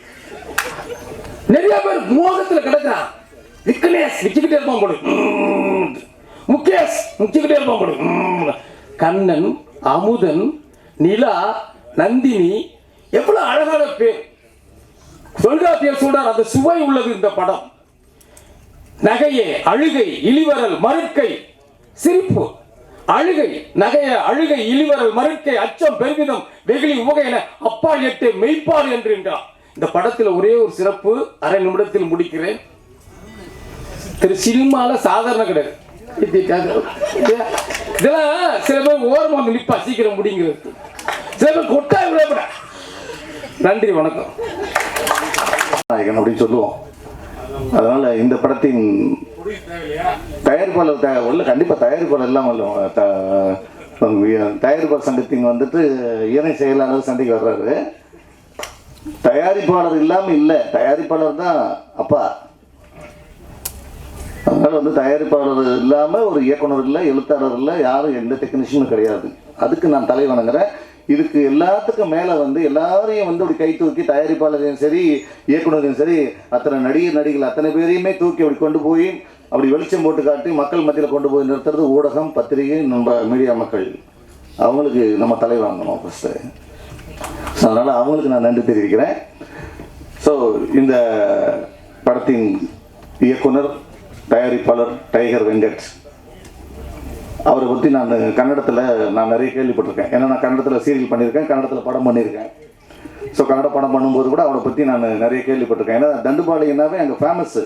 நிறைய பேர் மோகத்துல கிடக்குறான். விக்னேஷ் விச்சுக்கிட்டே இருப்பான் போடு, முகேஷ் முச்சுக்கிட்டே இருப்பான் போடு. கண்ணன், அமுதன், நிலா, நந்தினி, எவ்வளவு அழகான பேர். தொல்காப்பியர் சொல்றார், அந்த சுவை உள்ளது இந்த படம். நகையே, அழுகை, இளிவரல், மறுக்கை, சிரிப்பு, அழுகை, நகைய, அழுகை, இளிவரல், மறுக்கை, அச்சம், பெருமிதம், வெகுளி, உவகை என அப்பால் எட்டு மெய்ப்பால் என்று என்றார். இந்த படத்தில் ஒரே ஒரு சிறப்பு, அரை நிமிடத்தில் முடிக்கிறேன். திரு சினிமால சாதாரண கிடையாது. இதெல்லாம் சில பேர் ஓரமாக வந்து நிப்பா சீக்கிரம் முடிங்கிறது, சில பேர் கொட்டாய் விடப்பட. நன்றி, வணக்கம். நாயகன் அப்படின்னு சொல்லுவோம். அதனால இந்த படத்தின் தயாரிப்பாளர் உள்ள கண்டிப்பாக தயாரிப்பாளர் இல்லாமல் தயாரிப்பாளர் சங்கத்தின் வந்துட்டு இணை செயலாளர் சண்டைக்கு வர்றாரு. தயாரிப்பாளர் இல்லாமல் இல்லை, தயாரிப்பாளர் தான் அப்பா. அதனால வந்து தயாரிப்பாளர் இல்லாமல் ஒரு இயக்குனர் இல்லை, எழுத்தாளர் இல்லை, யாரும் எந்த டெக்னீஷியனும் கிடையாது. அதுக்கு நான் தலை வணங்குறேன். இதுக்கு எல்லாத்துக்கும் மேலே வந்து எல்லாரையும் வந்து அப்படி கை தூக்கி, தயாரிப்பாளரையும் சரி இயக்குனரையும் சரி அத்தனை நடிகர்கள் அத்தனை பேரையுமே தூக்கி அப்படி கொண்டு போய் அப்படி வெளிச்சம் போட்டு காட்டி மக்கள் மத்தியில் கொண்டு போய் நிறுத்துறது ஊடகம், பத்திரிகை, நம்ம மீடியா மக்கள். அவங்களுக்கு நம்ம தலை வாங்கணும் ஃபஸ்ட்டு. ஸோ அதனால் அவங்களுக்கு நான் நன்றி தெரிவிக்கிறேன். ஸோ இந்த படத்தின் இயக்குனர் தயாரிப்பாளர் டைகர் வெங்கட், அவரை பற்றி நான் கன்னடத்தில் நிறைய கேள்விப்பட்டிருக்கேன். ஏன்னா நான் கன்னடத்தில் சீரியல் பண்ணியிருக்கேன், கன்னடத்தில் படம் பண்ணியிருக்கேன். ஸோ கன்னட படம் பண்ணும்போது கூட அவரை பற்றி நான் நிறைய கேள்விப்பட்டிருக்கேன். ஏன்னா தண்டுபாளையம்னாவே அங்கே ஃபேமஸ்ஸு.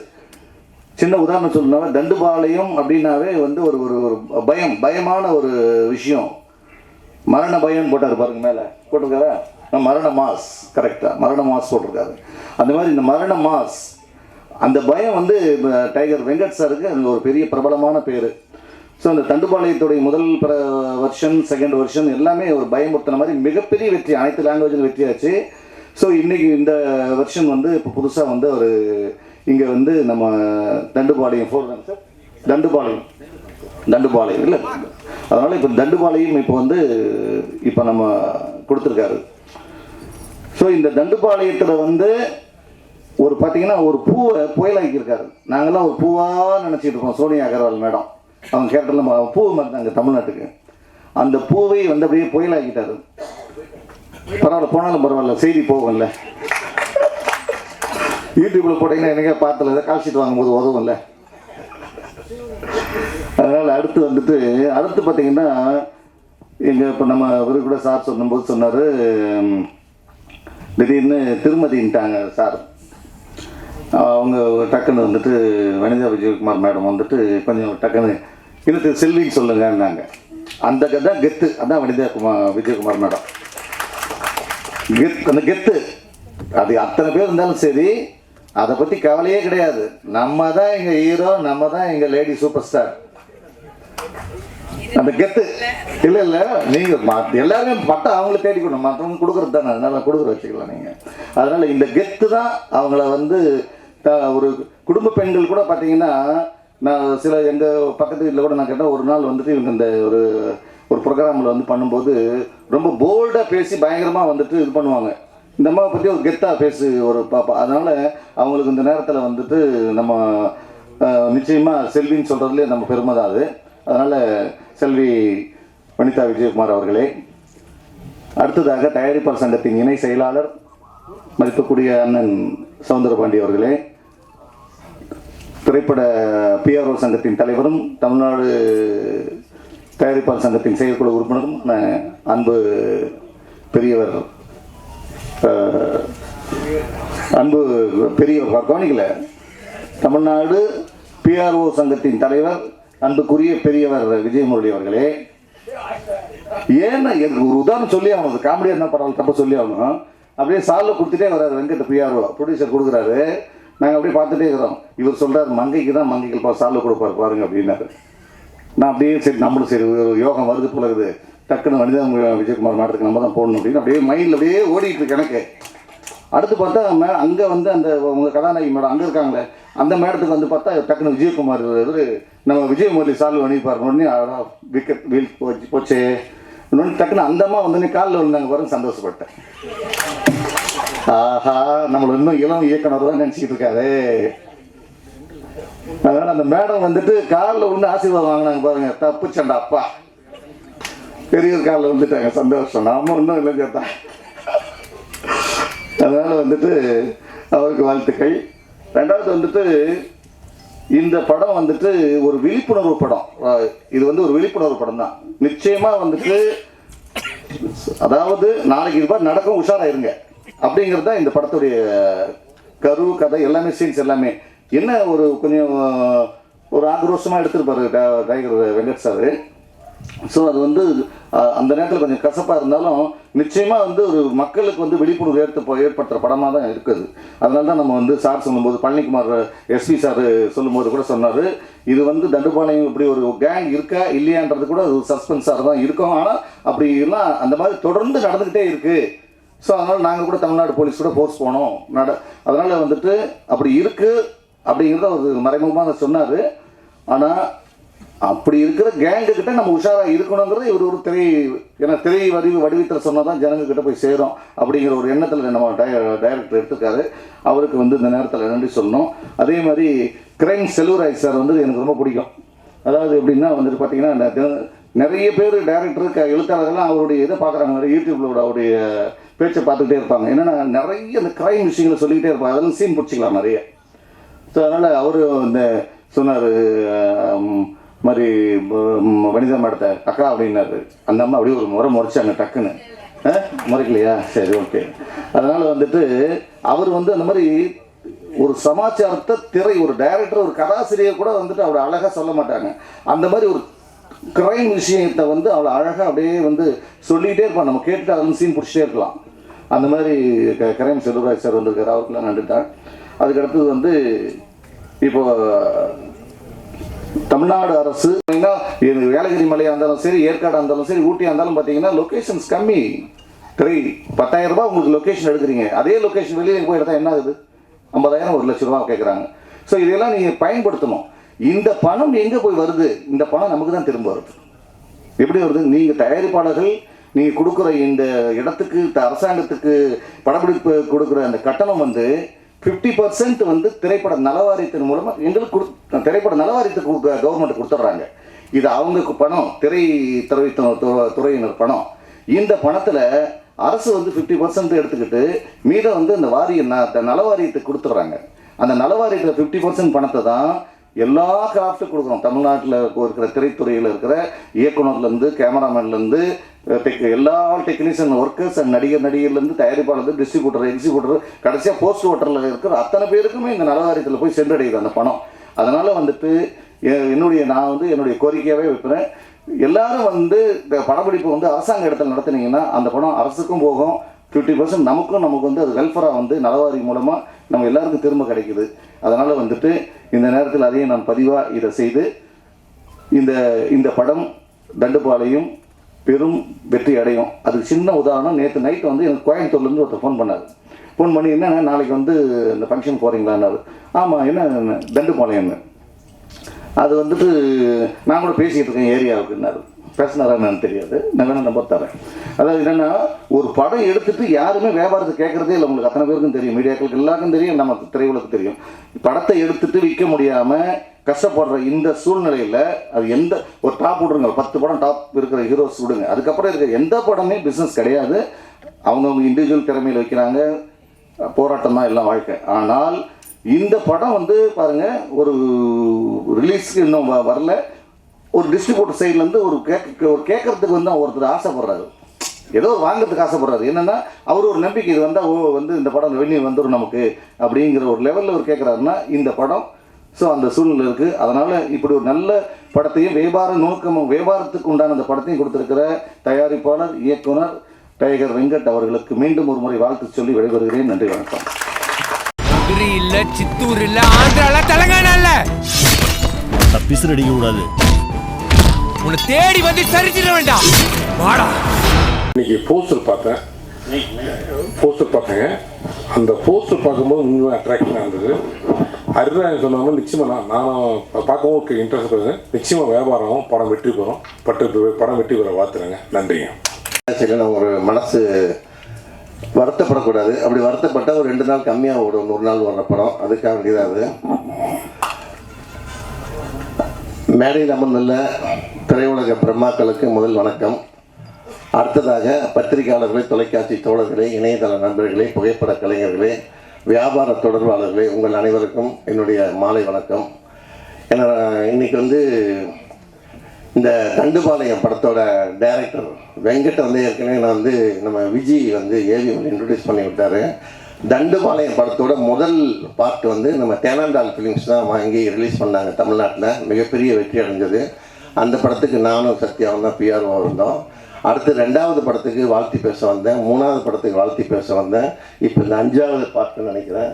சின்ன உதாரணம் சொல்லணும்னாவே தண்டுபாளையம் அப்படின்னாவே வந்து ஒரு ஒரு பயமான ஒரு விஷயம். மரண பயம்னு போட்டார் பாருங்க, மேலே போட்டிருக்காரா, மரண மாஸ், கரெக்டாக மரண மாஸ் போட்டிருக்காரு. அந்த மாதிரி இந்த மரண மாஸ், அந்த பயம் வந்து டைகர் வெங்கட் சாருக்கு அது ஒரு பெரிய பிரபலமான பேர். ஸோ அந்த தண்டுபாளையத்துடைய முதல் வெர்ஷன், செகண்ட் வெர்ஷன் எல்லாமே ஒரு பயமுறுத்தின மாதிரி மிகப்பெரிய வெற்றி, அனைத்து லாங்குவேஜில் வெற்றியாச்சு. ஸோ இன்றைக்கி இந்த வெர்ஷன் வந்து இப்போ புதுசாக வந்து ஒரு இங்கே வந்து நம்ம தண்டுபாளையம் சார், தண்டுபாளையம் இல்லை, அதனால் இப்போ தண்டுபாளையம் இப்போ வந்து இப்போ நம்ம கொடுத்துருக்காரு. ஸோ இந்த தண்டுபாளையத்தில் வந்து ஒரு பார்த்தீங்கன்னா ஒரு பூவை புயலாக்கியிருக்காரு. நாங்கள்லாம் ஒரு பூவாக நினச்சிட்டு இருக்கோம். சோனியா அகர்வால் மேடம் அவங்க கேரக்டரில் பூ மாதிரி தாங்க தமிழ்நாட்டுக்கு. அந்த பூவை வந்து அப்படியே புயலாக்கிட்டாரு. பரவாயில்ல, போனாலும் பரவாயில்ல, செய்தி போகும்ல. யூடியூப்ல போட்டிங்கன்னா எனக்கு பார்த்தல ஏதாவது கால்ஷீட் வாங்கும்போது உதவும்ல. அதனால் அடுத்து பார்த்தீங்கன்னா எங்கள் இப்போ நம்ம இவரு கூட சார் சொல்லும்போது சொன்னார், திடீர்னு திருமதின்ட்டாங்க சார். அவங்க டக்குன்னு வந்துட்டு வனிதா விஜயகுமார் மேடம் வந்துட்டு கொஞ்சம் டக்குன்னு எனக்கு செல்வின்னு சொல்லுங்கன்னாங்க. அந்த தான் கெத்து, அதான் விஜயகுமார் மேடம் அந்த கெத்து. அது அத்தனை பேர் இருந்தாலும் சரி, அதை பற்றி கவலையே கிடையாது. நம்ம தான் எங்கள் ஹீரோ, நம்ம தான் எங்கள் லேடி சூப்பர் ஸ்டார். அந்த கெத்து இல்லை நீங்கள் எல்லாருமே பட்டம் அவங்கள தேடிக்கணும், மற்றவங்க கொடுக்குறது தானே, அதனால கொடுக்குற வச்சுக்கலாம் நீங்கள். அதனால் இந்த கெத்து தான் அவங்கள வந்து ஒரு குடும்ப பெண்கள் கூட பார்த்தீங்கன்னா, நான் சில எங்கள் பக்கத்து வீட்டில் கூட நான் கேட்டேன், ஒரு நாள் வந்துட்டு இவங்க இந்த ஒரு ப்ரோக்ராமில் வந்து பண்ணும்போது ரொம்ப போல்டாக பேசி பயங்கரமாக வந்துட்டு இது பண்ணுவாங்க. இந்த அம்மாவை பற்றி ஒரு கெத்தாக பேசி ஒரு பாப்பா. அதனால் அவங்களுக்கு இந்த நேரத்தில் வந்துட்டு நம்ம நிச்சயமாக செல்வின்னு சொல்கிறதுலே நம்ம பெருமை தான் அது. அதனால் செல்வி வனிதா விஜயகுமார் அவர்களே. அடுத்ததாக தயாரிப்பாளர் சங்கத்தின் இணை செயலாளர் மதிப்புக்குரிய அண்ணன் சவுந்தரபாண்டி அவர்களே, திரைப்பட பிஆர்ஓ சங்கத்தின் தலைவரும் தமிழ்நாடு தயாரிப்பாளர் சங்கத்தின் செயற்குழு உறுப்பினரும் அன்பு பெரியவர் கவனிக்கல, தமிழ்நாடு பிஆர்ஓ சங்கத்தின் தலைவர் அன்புக்குரிய பெரியவர் விஜயமுரளி அவர்களே. ஏன்னா எனக்கு ஒரு உதாரணம் சொல்லி ஆகணும், காமெடியாக என்ன பரவாயில்ல, தப்ப சொல்லி ஆகணும். அப்படியே சாலில் கொடுத்துட்டே வர்றாரு வெங்கட் பிஆர்ஓ ப்ரொடியூசர் கொடுக்குறாரு. நாங்கள் அப்படியே பார்த்துட்டே இருக்கிறோம். இவர் சொல்கிறார், மங்கைக்கு தான் மங்கைகள் சாலில் கொடுப்பார் பாருங்க அப்படின்னாரு. நான் அப்படியே சரி நம்மளும் சரி ஒரு யோகம் வருது போலகுது, டக்குன்னு வனிதா விஜயகுமார் மேடத்துக்கு நம்ம தான் போடணும் அப்படின்னு அப்படியே மைண்டில் அப்படியே ஓடிட்டு இருக்கு எனக்கு. அடுத்து பார்த்தா அங்கே வந்து அந்த உங்கள் கதாநாயகி மேடம் அங்கே இருக்காங்களே, அந்த மேடத்துக்கு வந்து பார்த்தா டக்குன்னு விஜயகுமார் நம்ம விஜயமுரளி சால்வ் அணிப்பார். உடனே விக்கெட் வீல் போச்சே இன்னொன்று டக்குன்னு அந்த அம்மா வந்து காலில் விழுந்தாங்க பாருங்க, சந்தோஷப்பட்டேன். ஆஹா, நம்மள இன்னும் இளம் இயக்குனர் தான் நினச்சிக்கிட்டு இருக்காரு. அதனால் அந்த மேடம் வந்துட்டு காலில் விழுந்து ஆசீர்வாதம் வாங்கினாங்க பாருங்க, தப்பு சண்டை அப்பா, பெரியவர் காலில் வந்துட்டாங்க, சந்தோஷம். நாம இன்னும் இல்லை கேட்டான். அதனால் வந்துட்டு அவருக்கு வாழ்த்துக்கள். ரெண்டாவது வந்துட்டு இந்த படம் வந்துட்டு ஒரு விழிப்புணர்வு படம். இது வந்து ஒரு விழிப்புணர்வு படம் தான். நிச்சயமாக வந்துட்டு அதாவது நாளைக்கு இது மாதிரி நடக்கும், உஷாராயிருங்க அப்படிங்கிறது தான் இந்த படத்துடைய கரு, கதை எல்லாமே, சீன்ஸ் எல்லாமே. என்ன ஒரு கொஞ்சம் ஒரு ஆக்ரோஷமாக எடுத்திருப்பாரு டைகர் வெங்கட் சார். ஸோ அது வந்து அந்த நேரத்தில் கொஞ்சம் கசப்பாக இருந்தாலும் நிச்சயமாக வந்து ஒரு மக்களுக்கு வந்து விழிப்புணர்வு ஏற்படுத்துகிற படமாக தான் இருக்குது. அதனால தான் நம்ம வந்து சார் சொல்லும்போது, பழனிக்குமார் எஸ்பி சார் சொல்லும்போது கூட சொன்னார், இது வந்து தண்டுபாளையம் இப்படி ஒரு கேங் இருக்கா இல்லையான்றது கூட ஒரு சஸ்பென்ஸாக தான் இருக்கும். ஆனால் அப்படி எல்லாம் அந்த மாதிரி தொடர்ந்து நடந்துக்கிட்டே இருக்குது. ஸோ அதனால் நாங்கள் கூட தமிழ்நாடு போலீஸ் கூட போர்ஸ் போனோம். அதனால் வந்துட்டு அப்படி இருக்குது அப்படிங்கிறத அவர் மறைமுகமாக சொன்னார். ஆனால் அப்படி இருக்கிற கேங்குக்கிட்ட நம்ம உஷாராக இருக்கணுங்கிறது இவர் ஒரு திரை வடிவத்தில் சொன்னால் தான் ஜனங்கக்கிட்ட போய் சேரும் அப்படிங்கிற ஒரு எண்ணத்தில் நம்ம டைரக்டர் எடுத்துருக்காரு. அவருக்கு வந்து இந்த நேரத்தில் நன்றி சொல்லணும். அதே மாதிரி கிரைம் செல்வராஜ் சார் வந்து எனக்கு ரொம்ப பிடிக்கும். அதாவது எப்படின்னா வந்துட்டு பார்த்தீங்கன்னா நிறைய பேர் டைரக்டருக்கு எழுத்தாளர்கள்லாம் அவருடைய இதை பார்க்குறாங்க, யூடியூப்பில் அவருடைய பேச்சை பார்த்துக்கிட்டே இருப்பாங்க. என்னென்னா நிறைய இந்த கிரைம் விஷயங்களை சொல்லிக்கிட்டே இருப்பாங்க, அதெல்லாம் சீன் பிடிச்சிக்கலாம் நிறைய. ஸோ அதனால் அவர் இந்த சொன்னார் மாதிரி வனிதா மேடத்தை அக்கா அப்படின்னாரு. அந்த அம்மா அப்படியே ஒரு முறை முறைச்சாங்க டக்குன்னு. முறைக்கலையா, சரி ஓகே. அதனால் வந்துட்டு அவர் வந்து அந்த மாதிரி ஒரு சமாச்சாரத்தை ஒரு டைரக்டர், ஒரு கதாசிரியர் கூட வந்துட்டு அவ்வளோ அழகாக சொல்ல மாட்டாங்க. அந்த மாதிரி ஒரு கிரைம் விஷயத்தை வந்து அவ்வளோ அழகாக அப்படியே வந்து சொல்லிகிட்டே இருப்பான், நம்ம கேட்டுட்டு அதில் சீன் பிடிச்சிட்டே இருக்கலாம். அந்த மாதிரி கிரைம் செல்வராஜ் சார் வந்திருக்காரு, அவருக்குலாம் நன்றிட்டான். அதுக்கடுத்தது வந்து இப்போ தமிழ்நாடு அரசு ஏலகிரி மலையாக இருந்தாலும் சரி, ஏற்காடாக இருந்தாலும் சரி, ஊட்டியாக இருந்தாலும் பார்த்தீங்கன்னா லொக்கேஷன்ஸ் கம்மி. 10,000 ரூபாய் உங்களுக்கு லொக்கேஷன் எடுக்கிறீங்க, அதே லொக்கேஷன் வெளியே போய் எடுத்தால் என்ன ஆகுது? 50,000 1,00,000 கேட்குறாங்க. ஸோ இதெல்லாம் நீங்கள் பயன்படுத்தணும். இந்த பணம் எங்கே போய் வருது? இந்த பணம் நமக்கு தான் திரும்ப வருது. எப்படி வருது? நீங்கள் தயாரிப்பாளர்கள் நீங்கள் கொடுக்குற இந்த இடத்துக்கு, அரசாங்கத்துக்கு படப்பிடிப்பு கொடுக்குற அந்த கட்டணம் வந்து 50% வந்து திரைப்பட நலவாரியத்தின் மூலமாக எங்களுக்கு திரைப்பட நலவாரியத்துக்கு கவர்மெண்ட் கொடுத்துட்றாங்க. இது அவங்க பணம், துறையினர் பணம். இந்த பணத்தில் அரசு வந்து 50% எடுத்துக்கிட்டு மீதம் வந்து இந்த நலவாரியத்துக்கு கொடுத்துட்றாங்க. அந்த நலவாரியத்தில் 50% பணத்தை தான் எல்லா கிராஃப்ட்டும் கொடுக்குறோம். தமிழ்நாட்டில் இருக்கிற திரைத்துறையில் இருக்கிற இயக்குனர்லேருந்து, கேமராமேன்லேருந்து, எல்லா டெக்னீஷியன் ஒர்க்கர்ஸ் அண்ட் நடிகர்லேருந்து, தயாரிப்பாளர், டிஸ்ட்ரிபியூட்டர், எக்ஸிபியூட்டர், கடைசியாக போஸ்ட் ஓட்டரில் இருக்கிற அத்தனை பேருக்குமே இந்த நலவாரியத்தில் போய் சென்றடையுது அந்த பணம். அதனால் வந்துட்டு நான் வந்து என்னுடைய கோரிக்கையாகவே வைப்பேன், எல்லாரும் வந்து இந்த படப்பிடிப்பு வந்து அரசாங்க இடத்துல நடத்துனீங்கன்னா அந்த பணம் அரசுக்கும் போகும், 50% நமக்கு வந்து அது வெல்ஃபராக வந்து நலவாரி மூலமாக நம்ம எல்லாருக்கும் திரும்ப கிடைக்குது. அதனால் வந்துட்டு இந்த நேரத்தில் அதையும் நான் பதிவாக இதை செய்து இந்த படம் தண்டுபாளையம் பெரும் வெற்றி அடையும். அதுக்கு சின்ன உதாரணம், நேற்று நைட்டு வந்து எனக்கு கோயம்புத்தூர்லேருந்து ஒருத்தர் ஃபோன் பண்ணார். ஃபோன் பண்ணி என்னென்ன நாளைக்கு வந்து இந்த ஃபங்க்ஷன் போகிறீங்களான்னாரு. ஆமாம், என்ன தண்டுபாளையம்னு. அது வந்துட்டு நான் கூட பேசிக்கிட்டு இருக்கேன் ஏரியாவுக்குன்னாரு. பேசினாரா என்னன்னு தெரியாது, நான் வேணா நம்பர் தரேன். அதாவது என்னென்னா, ஒரு படம் எடுத்துட்டு யாருமே வியாபாரத்தை கேட்குறதே இல்லை. உங்களுக்கு அத்தனை பேருக்கும் தெரியும், மீடியாக்களுக்கு எல்லாருக்கும் தெரியும், நம்ம திரையுலகம் தெரியும். படத்தை எடுத்துட்டு விற்க முடியாமல் கஷ்டப்படுற இந்த சூழ்நிலையில் அது எந்த ஒரு டாப் விடுங்க, 10 படம் டாப் இருக்கிற ஹீரோஸ் விடுங்க, அதுக்கப்புறம் இருக்கிற எந்த படமே பிஸ்னஸ் கிடையாது. அவங்கவுங்க இண்டிவிஜுவல் திறமையில் வைக்கிறாங்க, போராட்டம் தான் எல்லாம் வாழ்க்கை. ஆனால் இந்த படம் வந்து பாருங்கள், ஒரு ரிலீஸ்க்கு இன்னும் வரல, ஒரு டிஸ்ட்ரிபியூட்டர் சைட்லேருந்து ஒரு கேட்கறதுக்கு வந்து ஒருத்தர் ஆசைப்படுறாரு, ஏதோ வாங்கிறதுக்கு ஆசைப்படுறாரு. என்னென்னா அவர் ஒரு நம்பிக்கை, இது வந்தால் வந்து இந்த படம் ரெவென்யூ வந்துடும் நமக்கு அப்படிங்கிற ஒரு லெவலில் அவர் கேட்குறாருன்னா இந்த படம் ஸோ அந்த சூழ்நிலை இருக்குது. அதனால் இப்படி ஒரு நல்ல படத்தையும் வியாபாரத்துக்கு உண்டான அந்த படத்தையும் கொடுத்துருக்கிற தயாரிப்பாளர், இயக்குனர் டைகர் வெங்கட் அவர்களுக்கு மீண்டும் ஒரு முறை வாழ்த்து சொல்லி விடைபெறுகிறேன். நன்றி, வணக்கம். இல்ல சித்தூர் இல்ல ஆந்திரால தெலங்கானா இல்ல தப்பிச்சு அடிக்க கூடாது, உன்னை தேடி வந்து சரிச்சிட வேண்டாம். வாடா. இன்னைக்கு போஸ்டர் பார்த்தேங்க. அந்த போஸ்டர் பார்க்கும்போது இன்னும் அட்ராக்ஷனாக இருந்தது. ஹரிராஜன் சொன்ன மாதிரி நிச்சயமாக நானும் பார்க்கவும் இன்ட்ரெஸ்ட் இருக்கேன். நிச்சயமாக வியாபாரம் படம் வெற்றி பெறும். படம் வெற்றி பெற வாழ்த்துறேங்க. நன்றிங்க. சரி, நம்ம ஒரு மனசு வருத்தப்படக்கூடாது. அப்படி வருத்தப்பட்டால் ஒரு 2 நாள் கம்மியாக ஓடும், 100 நாள் வர்ற படம். அதுக்காக வேண்டியதாக அது. மேடையில் அமர்ந்துள்ள திரையுலக பிரம்மாக்களுக்கு முதல் வணக்கம். அடுத்ததாக பத்திரிகையாளர்களே, தொலைக்காட்சி தோழர்களே, இணையதள நண்பர்களே, புகைப்பட கலைஞர்களே, வியாபார தொடர்பாளர்களே, உங்கள் அனைவருக்கும் என்னுடைய மாலை வணக்கம். ஏன்னா இன்றைக்கி இந்த தண்டுபாளையம் படத்தோட டைரக்டர் வெங்கட் ஏற்கனவே நான் நம்ம விஜய் ஏவி இன்ட்ரடியூஸ் பண்ணி விட்டார். தண்டுபாளையம் படத்தோட முதல் பார்ட் நம்ம தேனாண்டால் ஃபிலிம்ஸ் தான் வாங்கி ரிலீஸ் பண்ணாங்க தமிழ்நாட்டில். மிகப்பெரிய வெற்றி அடைஞ்சது. அந்த படத்துக்கு நானும் சத்யாவும் தான் பிஆர்ஓ இருந்தோம். அடுத்து 2வது படத்துக்கு வாழ்த்தி பேச வந்தேன். 3வது படத்துக்கு வாழ்த்தி பேச வந்தேன். இப்போ இந்த 5வது பார்ட்டுன்னு நினைக்கிறேன்.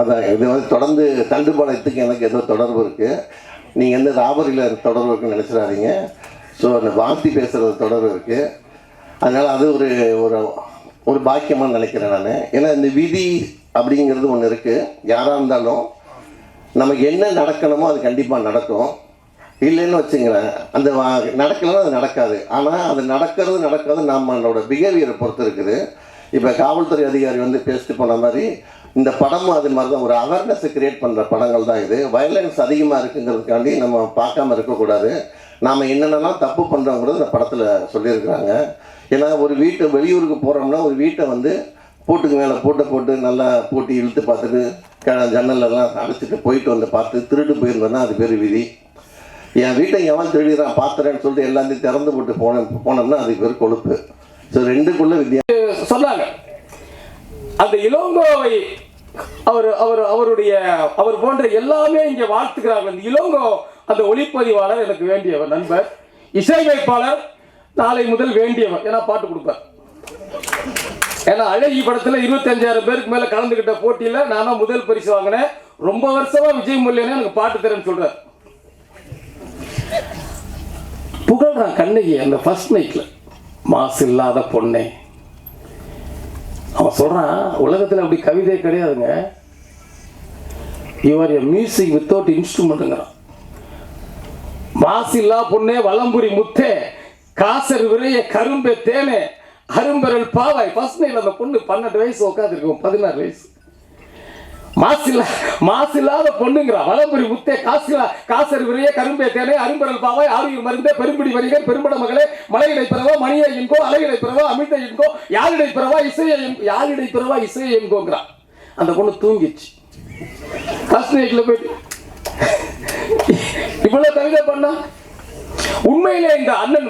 அதான் இது தொடர்ந்து தண்டுபாளையத்துக்கு எனக்கு ஏதோ தொடர்பு இருக்குது. நீங்கள் ராபரியில் தொடர்பு இருக்குன்னு நினச்சிடாதீங்க. ஸோ அந்த வாழ்த்தி பேசுகிறது தொடர்பு இருக்குது. அதனால் அது ஒரு ஒரு பாக்கியமாக நினைக்கிறேன் நான். ஏன்னா இந்த விதி அப்படிங்கிறது ஒன்று இருக்குது. யாராக இருந்தாலும் நமக்கு என்ன நடக்கணுமோ அது கண்டிப்பாக நடக்கும். இல்லைன்னு வச்சுங்களேன், அந்த நடக்கலைன்னா அது நடக்காது. ஆனால் அது நடக்கிறது நம்மளோட பிஹேவியரை பொறுத்து இருக்குது. இப்போ காவல்துறை அதிகாரி பேசிட்டு போன மாதிரி இந்த படமும் அது மாதிரி தான். ஒரு அவேர்னஸை க்ரியேட் பண்ணுற படங்கள் தான் இது. வயலன்ஸ் அதிகமாக இருக்குங்கிறதுக்காண்டி நம்ம பார்க்காம இருக்கக்கூடாது. நாம் என்னென்னலாம் தப்பு பண்ணுறோங்கிறது இந்த படத்தில் சொல்லியிருக்கிறாங்க. ஏன்னா ஒரு வெளியூருக்கு போகிறோம்னா ஒரு வீட்டை பூட்டுக்கு மேலே போட்டு நல்லா பூட்டி இழுத்து பார்த்துட்டு ஜன்னலெல்லாம் அடைச்சிட்டு போயிட்டு பார்த்து திருட்டு போயிருந்தோன்னா அது பேர் விதி. என் வீட்டை எவன் திருடிறான் பார்த்துறேன்னு சொல்லிட்டு எல்லாத்தையும் திறந்து போட்டு போனோம்னா அதுக்கு பேர் கொழுப்பு. ஸோ ரெண்டுக்குள்ள வித்தியாசம் சொன்னாங்க. அந்த இளங்கோவை அவர் போன்ற எல்லாமே இங்கே வாழ்த்துக்கிறார்கள். இந்த இளங்கோ அந்த ஒளிப்பதிவாளர் எனக்கு வேண்டியவர் நண்பர். இசையமைப்பாளர் நாளை முதல் வேண்டியவர். ஏன்னா பாட்டு கொடுப்பார். ஏன்னா அழகி படத்தில் 25,000 பேருக்கு மேலே கலந்துக்கிட்ட போட்டியில் நானும் முதல் பரிசு வாங்கினேன். ரொம்ப வருஷமா விஜய் முல்லைன்னு எனக்கு பாட்டு தரேன்னு சொல்றார். புகழ்றான் கண்ணகி அந்த ஃபர்ஸ்ட் நைட்ல, மாசு இல்லாத பொண்ணே. அவன் சொல்றான் உலகத்தில் அப்படி கவிதை கிடையாதுங்க. You're a music without இன்ஸ்ட்ருமெண்ட்டுங்கிறான். மாசு இல்லா பொண்ணே, வலம்புரி முத்தே, காசர் விரைய கரும்பே தேனே, அரும்பரல் பாவாய். ஃபர்ஸ்ட் நைட்ல அந்த பொண்ணு 12 வயசு உட்காந்துருக்கும், 16 வயசு. மாசு இல்லாத பொண்ணுங்கிறா. வலம்புரி முத்தே, காசர் விரைய கரும்பே தேனே, அரும்பரல் பாவாய், ஆவியூர் மருந்தே, பெரும்பிடி வரிகர், பெரும்பட மகளே, மலையிடை பிறவா, மணியை என்கோ, அலையிடை பிறவா, அமிழ்த என்கோ, யாழிடை பிறவா இசையை என்கோங்கிறா. அந்த பொண்ணு தூங்கிச்சு. ஃபர்ஸ்ட் நைட்ல போயிட்டு இவ்வளவு கவிதை பண்ணா. உண்மையிலே இந்த அண்ணன்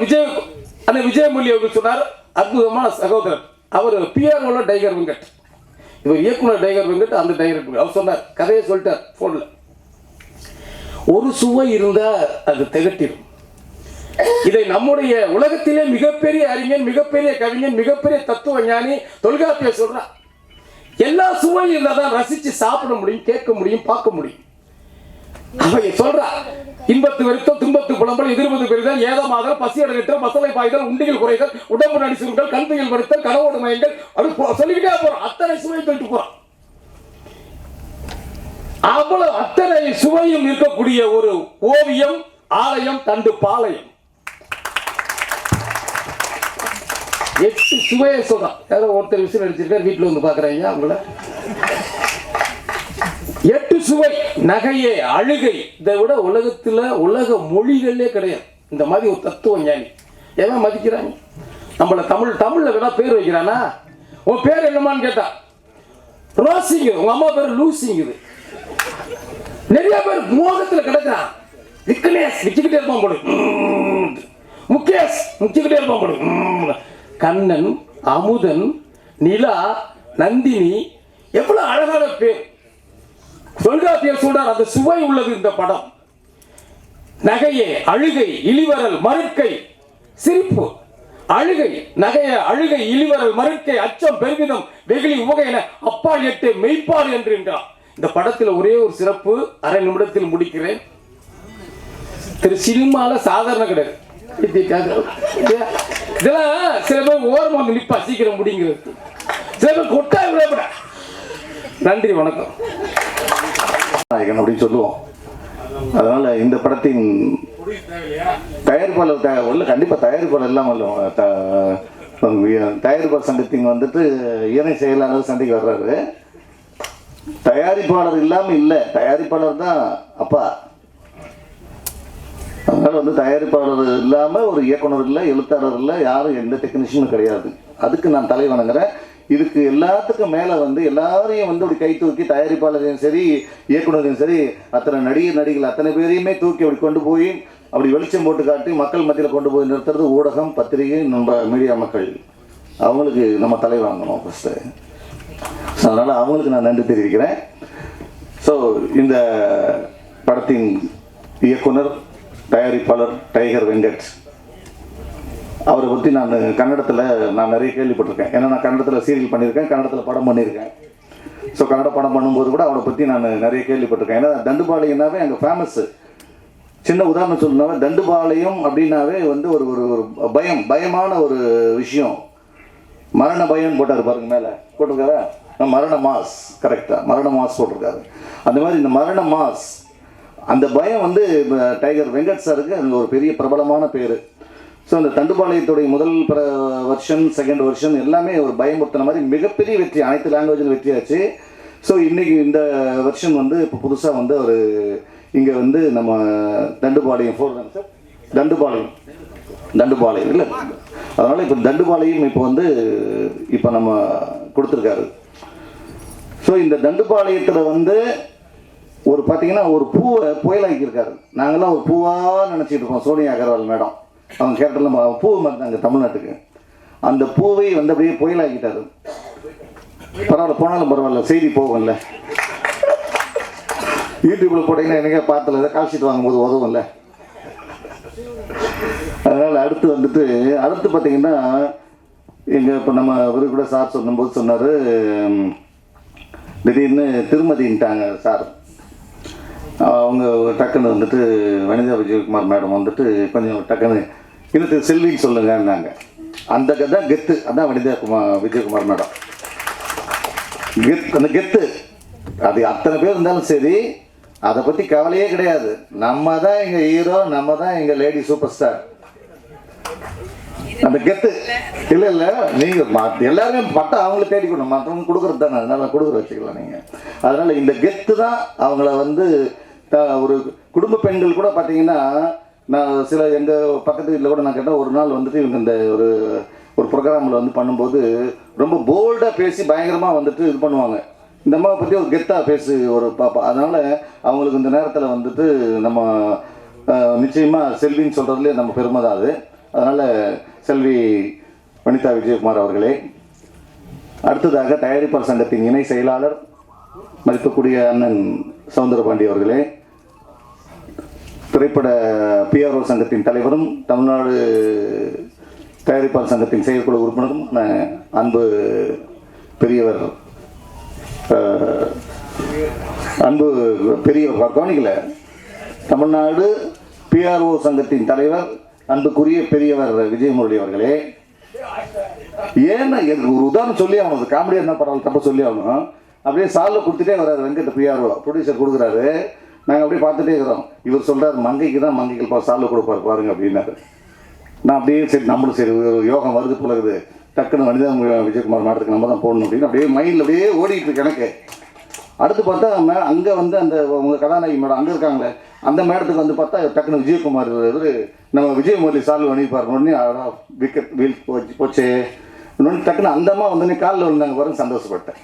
விஜயமுல்லி அவர்கள் சொன்னார், அற்புதமான சகோதரர். அவர் பிஆர்ஓல டைகர் வெங்கட், இவர் இயக்குனர் டைகர் வெங்கட், அந்த டைரக்டர். அவர் சொன்னார், கதையை சொல்லிட்டார் போன்ல. ஒரு சுவை இருந்தா அது திகட்டிடும். இதை நம்முடைய உலகத்திலே மிகப்பெரிய அறிஞன், மிகப்பெரிய கவிஞன், மிகப்பெரிய தத்துவ ஞானி தொல்காப்பியர் சொல்றார். எல்லா சுவையும் இருந்தால் தான் ரசிச்சு சாப்பிட முடியும், கேட்க முடியும், பார்க்க முடியும். அவையை சொல்றா, இன்பத்து வெறுத்தல், துன்பத்து புலம்பல், எதிர்மது பெறுதல், ஏதமாதல், பசியடல், மசலை பாய்தல், உண்டிகள் குறைதல், உடம்பு நடிசுகள், கல்வியில் வருத்தல், கனவோடு மயங்கள், அப்படி சொல்லிக்கிட்டே போறோம். அத்தனை சுவை சொல்லிட்டு போறோம். அவ்வளவு அத்தனை சுவையும் இருக்கக்கூடிய ஒரு ஓவியம், ஆலயம், தண்டு பாளையம். 8 சுவையை சொல்றான். யாரோ ஒருத்தர் விசில் அடிச்சிருக்காரு, வீட்டில் பாக்குறாங்க அவங்கள. 8 சுவை. நகையே, அழுகை. இதை விட உலக மொழிகளே கிடையாது இந்த மாதிரி ஒரு தத்துவ ஞானி. எவன் மதிக்கிறாங்க நம்மள? தமிழ்ல வேணா பேர் வைக்கிறானா? உன் பேர் என்னமான்னு கேட்டா ரோசிங்க, உங்க அம்மா பேர் லூசிங்குது. நிறைய பேர் மோகத்துல கிடக்குறான். விக்னேஷ் விச்சுக்கிட்டே இருப்பான் போடு, முகேஷ் முச்சுக்கிட்டே இருப்பான் போடு. கண்ணன், அமுதன், நிலா, நந்தினி, எவ்வளவு அழகான பேர். தொல்காப்பியர் சொல்றார், அந்த சுவை உள்ளது இந்த படம். நகையே, அழுகை, இளிவரல், மறுக்கை, சிரிப்பு, அழுகை, நகைய, அழுகை, இளிவரல், மறுக்கை, அச்சம், பெருமிதம், வெகுளி, உவகை என அப்பால் எட்டு மெய்ப்பாடு என்று என்றார். இந்த படத்தில் ஒரே ஒரு சிறப்பு, அரை நிமிடத்தில் முடிக்கிறேன். சினிமால சாதாரண கிடையாது. இதெல்லாம் சில பேர் ஓரமாக வந்து நிப்பா சீக்கிரம் முடிங்கிறது, சில பேர் கொட்டாய விடப்பட. நன்றி, வணக்கம். நாயகன் அப்படின்னு சொல்லுவோம். அதனால் இந்த படத்தின் தயாரிப்பாளர் உள்ள கண்டிப்பாக தயாரிப்பாளர் இல்லாமல் தயாரிப்பாளர் சங்கத்தின் வந்துட்டு இணை செயலாளர் சண்டைக்கு வர்றாரு. தயாரிப்பாளர் இல்லாமல் இல்லை, தயாரிப்பாளர் தான் அப்பா. அதனால் வந்து தயாரிப்பாளர் இல்லாமல் ஒரு இயக்குனர் இல்லை, எழுத்தாளர் இல்லை, யாரும் எந்த டெக்னீஷியனும் கிடையாது. அதுக்கு நான் தலை வணங்குறேன். இதுக்கு எல்லாத்துக்கும் மேலே வந்து எல்லாரையும் வந்து அப்படி கை தூக்கி தயாரிப்பாளரையும் சரி இயக்குனரையும் சரி அத்தனை நடிகர்கள் அத்தனை பேரையுமே தூக்கி அப்படி கொண்டு போய் அப்படி வெளிச்சம் போட்டு காட்டி மக்கள் மத்தியில் கொண்டு போய் நிறுத்துறது ஊடகம், பத்திரிகை, நம்ம மீடியா மக்கள். அவங்களுக்கு நம்ம தலை வாங்கணும் ஃபஸ்ட்டு. அதனால் அவங்களுக்கு நான் நன்றி தெரிவிக்கிறேன். ஸோ இந்த படத்தின் இயக்குனர் தயாரிப்பாளர் டைகர் வெங்கட் அவரை பற்றி நான் கன்னடத்தில் நிறைய கேள்விப்பட்டிருக்கேன். ஏன்னா நான் கன்னடத்தில் சீரியல் பண்ணியிருக்கேன், கன்னடத்தில் படம் பண்ணியிருக்கேன். ஸோ கன்னட படம் பண்ணும்போது கூட அவரை பற்றி நான் நிறைய கேள்விப்பட்டிருக்கேன். ஏன்னா தண்டுபாளையம்னாவே அங்கே ஃபேமஸ்ஸு. சின்ன உதாரணம் சொல்லணும்னாவே தண்டுபாளையம் அப்படின்னாவே வந்து ஒரு ஒரு பயமான ஒரு விஷயம். மரண பயம்னு போட்டார் பாருங்க, மேலே போட்டிருக்காரா, மரண மாஸ், கரெக்டாக மரண மாஸ் போட்டிருக்காரு. அந்த மாதிரி இந்த மரண மாஸ் அந்த பயம் வந்து டைகர் வெங்கட் சாருக்கு அது ஒரு பெரிய பிரபலமான பேர். ஸோ அந்த தண்டுபாளையத்துடைய முதல் வெர்ஷன், செகண்ட் வெர்ஷன் எல்லாமே ஒரு பயமுறுத்தின மாதிரி மிகப்பெரிய வெற்றி, அனைத்து லாங்குவேஜில் வெற்றியாச்சு. ஸோ இன்றைக்கி இந்த வெர்ஷன் வந்து இப்போ புதுசாக வந்து ஒரு இங்கே வந்து நம்ம தண்டுபாளையம் தண்டுபாளையம் இல்லை, அதனால் இப்போ தண்டுபாளையம் இப்போ வந்து இப்போ நம்ம கொடுத்துருக்காரு. ஸோ இந்த தண்டுபாளையத்தில் வந்து ஒரு பார்த்தீங்கன்னா ஒரு பூவை புயலாக்கியிருக்காரு. நாங்கள்லாம் ஒரு பூவாக நினச்சிட்டு இருக்கோம். சோனியா அகர்வால் மேடம் அவங்க கேரக்டரில் பூ மாற்றினாங்க தமிழ்நாட்டுக்கு. அந்த பூவை வந்து அப்படியே புயலாக்கிட்டாரு. பரவாயில்ல, போனாலும் பரவாயில்ல, செய்தி போகும்ல. யூடியூப்பில் போட்டிங்கன்னா எனக்கே பார்த்தல ஏதாவது கால்ஷீட் வாங்கும்போது உதவும்ல. அதனால் அடுத்து பார்த்தீங்கன்னா எங்கள் இப்போ நம்ம இவரு கூட சார் சொல்லும்போது சொன்னார், திடீர்னு திருமதின்ட்டாங்க சார். அவங்க டக்குன்னு வந்துட்டு வனிதா விஜயகுமார் மேடம் வந்துட்டு கொஞ்சம் டக்குன்னு இன்னும் செல்வின்னு சொல்லுங்கன்னாங்க. அந்த தான் கெத்து, அதான் விஜயகுமார் மேடம் அந்த கெத்து. அது அத்தனை பேர் இருந்தாலும் சரி, அதை பற்றி கவலையே கிடையாது. நம்ம தான் எங்கள் ஹீரோ, நம்ம தான் எங்கள் லேடி சூப்பர் ஸ்டார். அந்த கெத்து இல்லை நீங்கள் எல்லாருமே பட்டம் அவங்கள தேடிக்கணும், மற்றவங்க கொடுக்குறது தானே, அதனால கொடுக்குற வச்சுக்கலாம் நீங்கள். அதனால் இந்த கெத்து தான் அவங்கள வந்து ஒரு குடும்ப பெண்கள் கூட பார்த்தீங்கன்னா, நான் சில எங்கள் பக்கத்து வீட்டில் கூட நான் கேட்டேன், ஒரு நாள் வந்துட்டு இவங்க இந்த ஒரு ப்ரோக்ராமில் வந்து பண்ணும்போது ரொம்ப போல்டாக பேசி பயங்கரமாக வந்துட்டு இது பண்ணுவாங்க. இந்த அம்மாவை பற்றி ஒரு கெத்தாக பேசி ஒரு பாப்பா. அதனால் அவங்களுக்கு இந்த நேரத்தில் வந்துட்டு நம்ம நிச்சயமாக செல்வின்னு சொல்கிறதுலே நம்ம பெருமை தான் அது. அதனால் செல்வி வனிதா விஜயகுமார் அவர்களே. அடுத்ததாக தயாரிப்பாளர் சங்கத்தின் இணை செயலாளர் மதிப்புக்குரிய அண்ணன் சவுந்தரபாண்டி அவர்களே, திரைப்பட பிஆர்ஓ சங்கத்தின் தலைவரும் தமிழ்நாடு தயாரிப்பாளர் சங்கத்தின் செயற்குழு உறுப்பினரும் அன்பு பெரியவர் கவனிக்கல, தமிழ்நாடு பிஆர்ஓ சங்கத்தின் தலைவர் அன்புக்குரிய பெரியவர் விஜயமுரளி அவர்களே. ஏன்னா எனக்கு ஒரு உதாரணம் சொல்லி ஆகணும், காமெடியாக என்ன பரவாயில்ல, தப்ப சொல்லி ஆகணும். அப்படியே சாலில் கொடுத்துட்டே வர்றாரு வெங்கட் பிஆர்ஓ, ப்ரொடியூசர் கொடுக்குறாரு. நாங்கள் அப்படியே பார்த்துட்டே இருக்கிறோம். இவர் சொல்கிறார், மங்கைக்கு தான் மங்கைகள் சாலில் கொடுப்பார் பாருங்க அப்படின்னாரு. நான் அப்படியே சரி நம்மளும் சரி ஒரு யோகம் வருது போலகுது, டக்குன்னு வனிதா விஜயகுமார் மாட்டுக்கு நம்ம தான் போடணும் அப்படின்னு அப்படியே மைண்டில் அப்படியே ஓடிட்டு இருக்கு எனக்கு. அடுத்து பார்த்தா அங்கே வந்து அந்த உங்கள் கதாநாயகி மேடம் அங்கே இருக்காங்களே, அந்த மேடத்துக்கு வந்து பார்த்தா டக்குன்னு விஜயகுமார் நம்ம விஜயமுரளி சால்வ் அனுப்பிப்பார். உடனே விக்கெட் வீல் போச்சு. இன்னொன்று டக்குன்னு அந்த அம்மா வந்து காலில் விழுந்தாங்க பாருங்க, சந்தோஷப்பட்டேன்.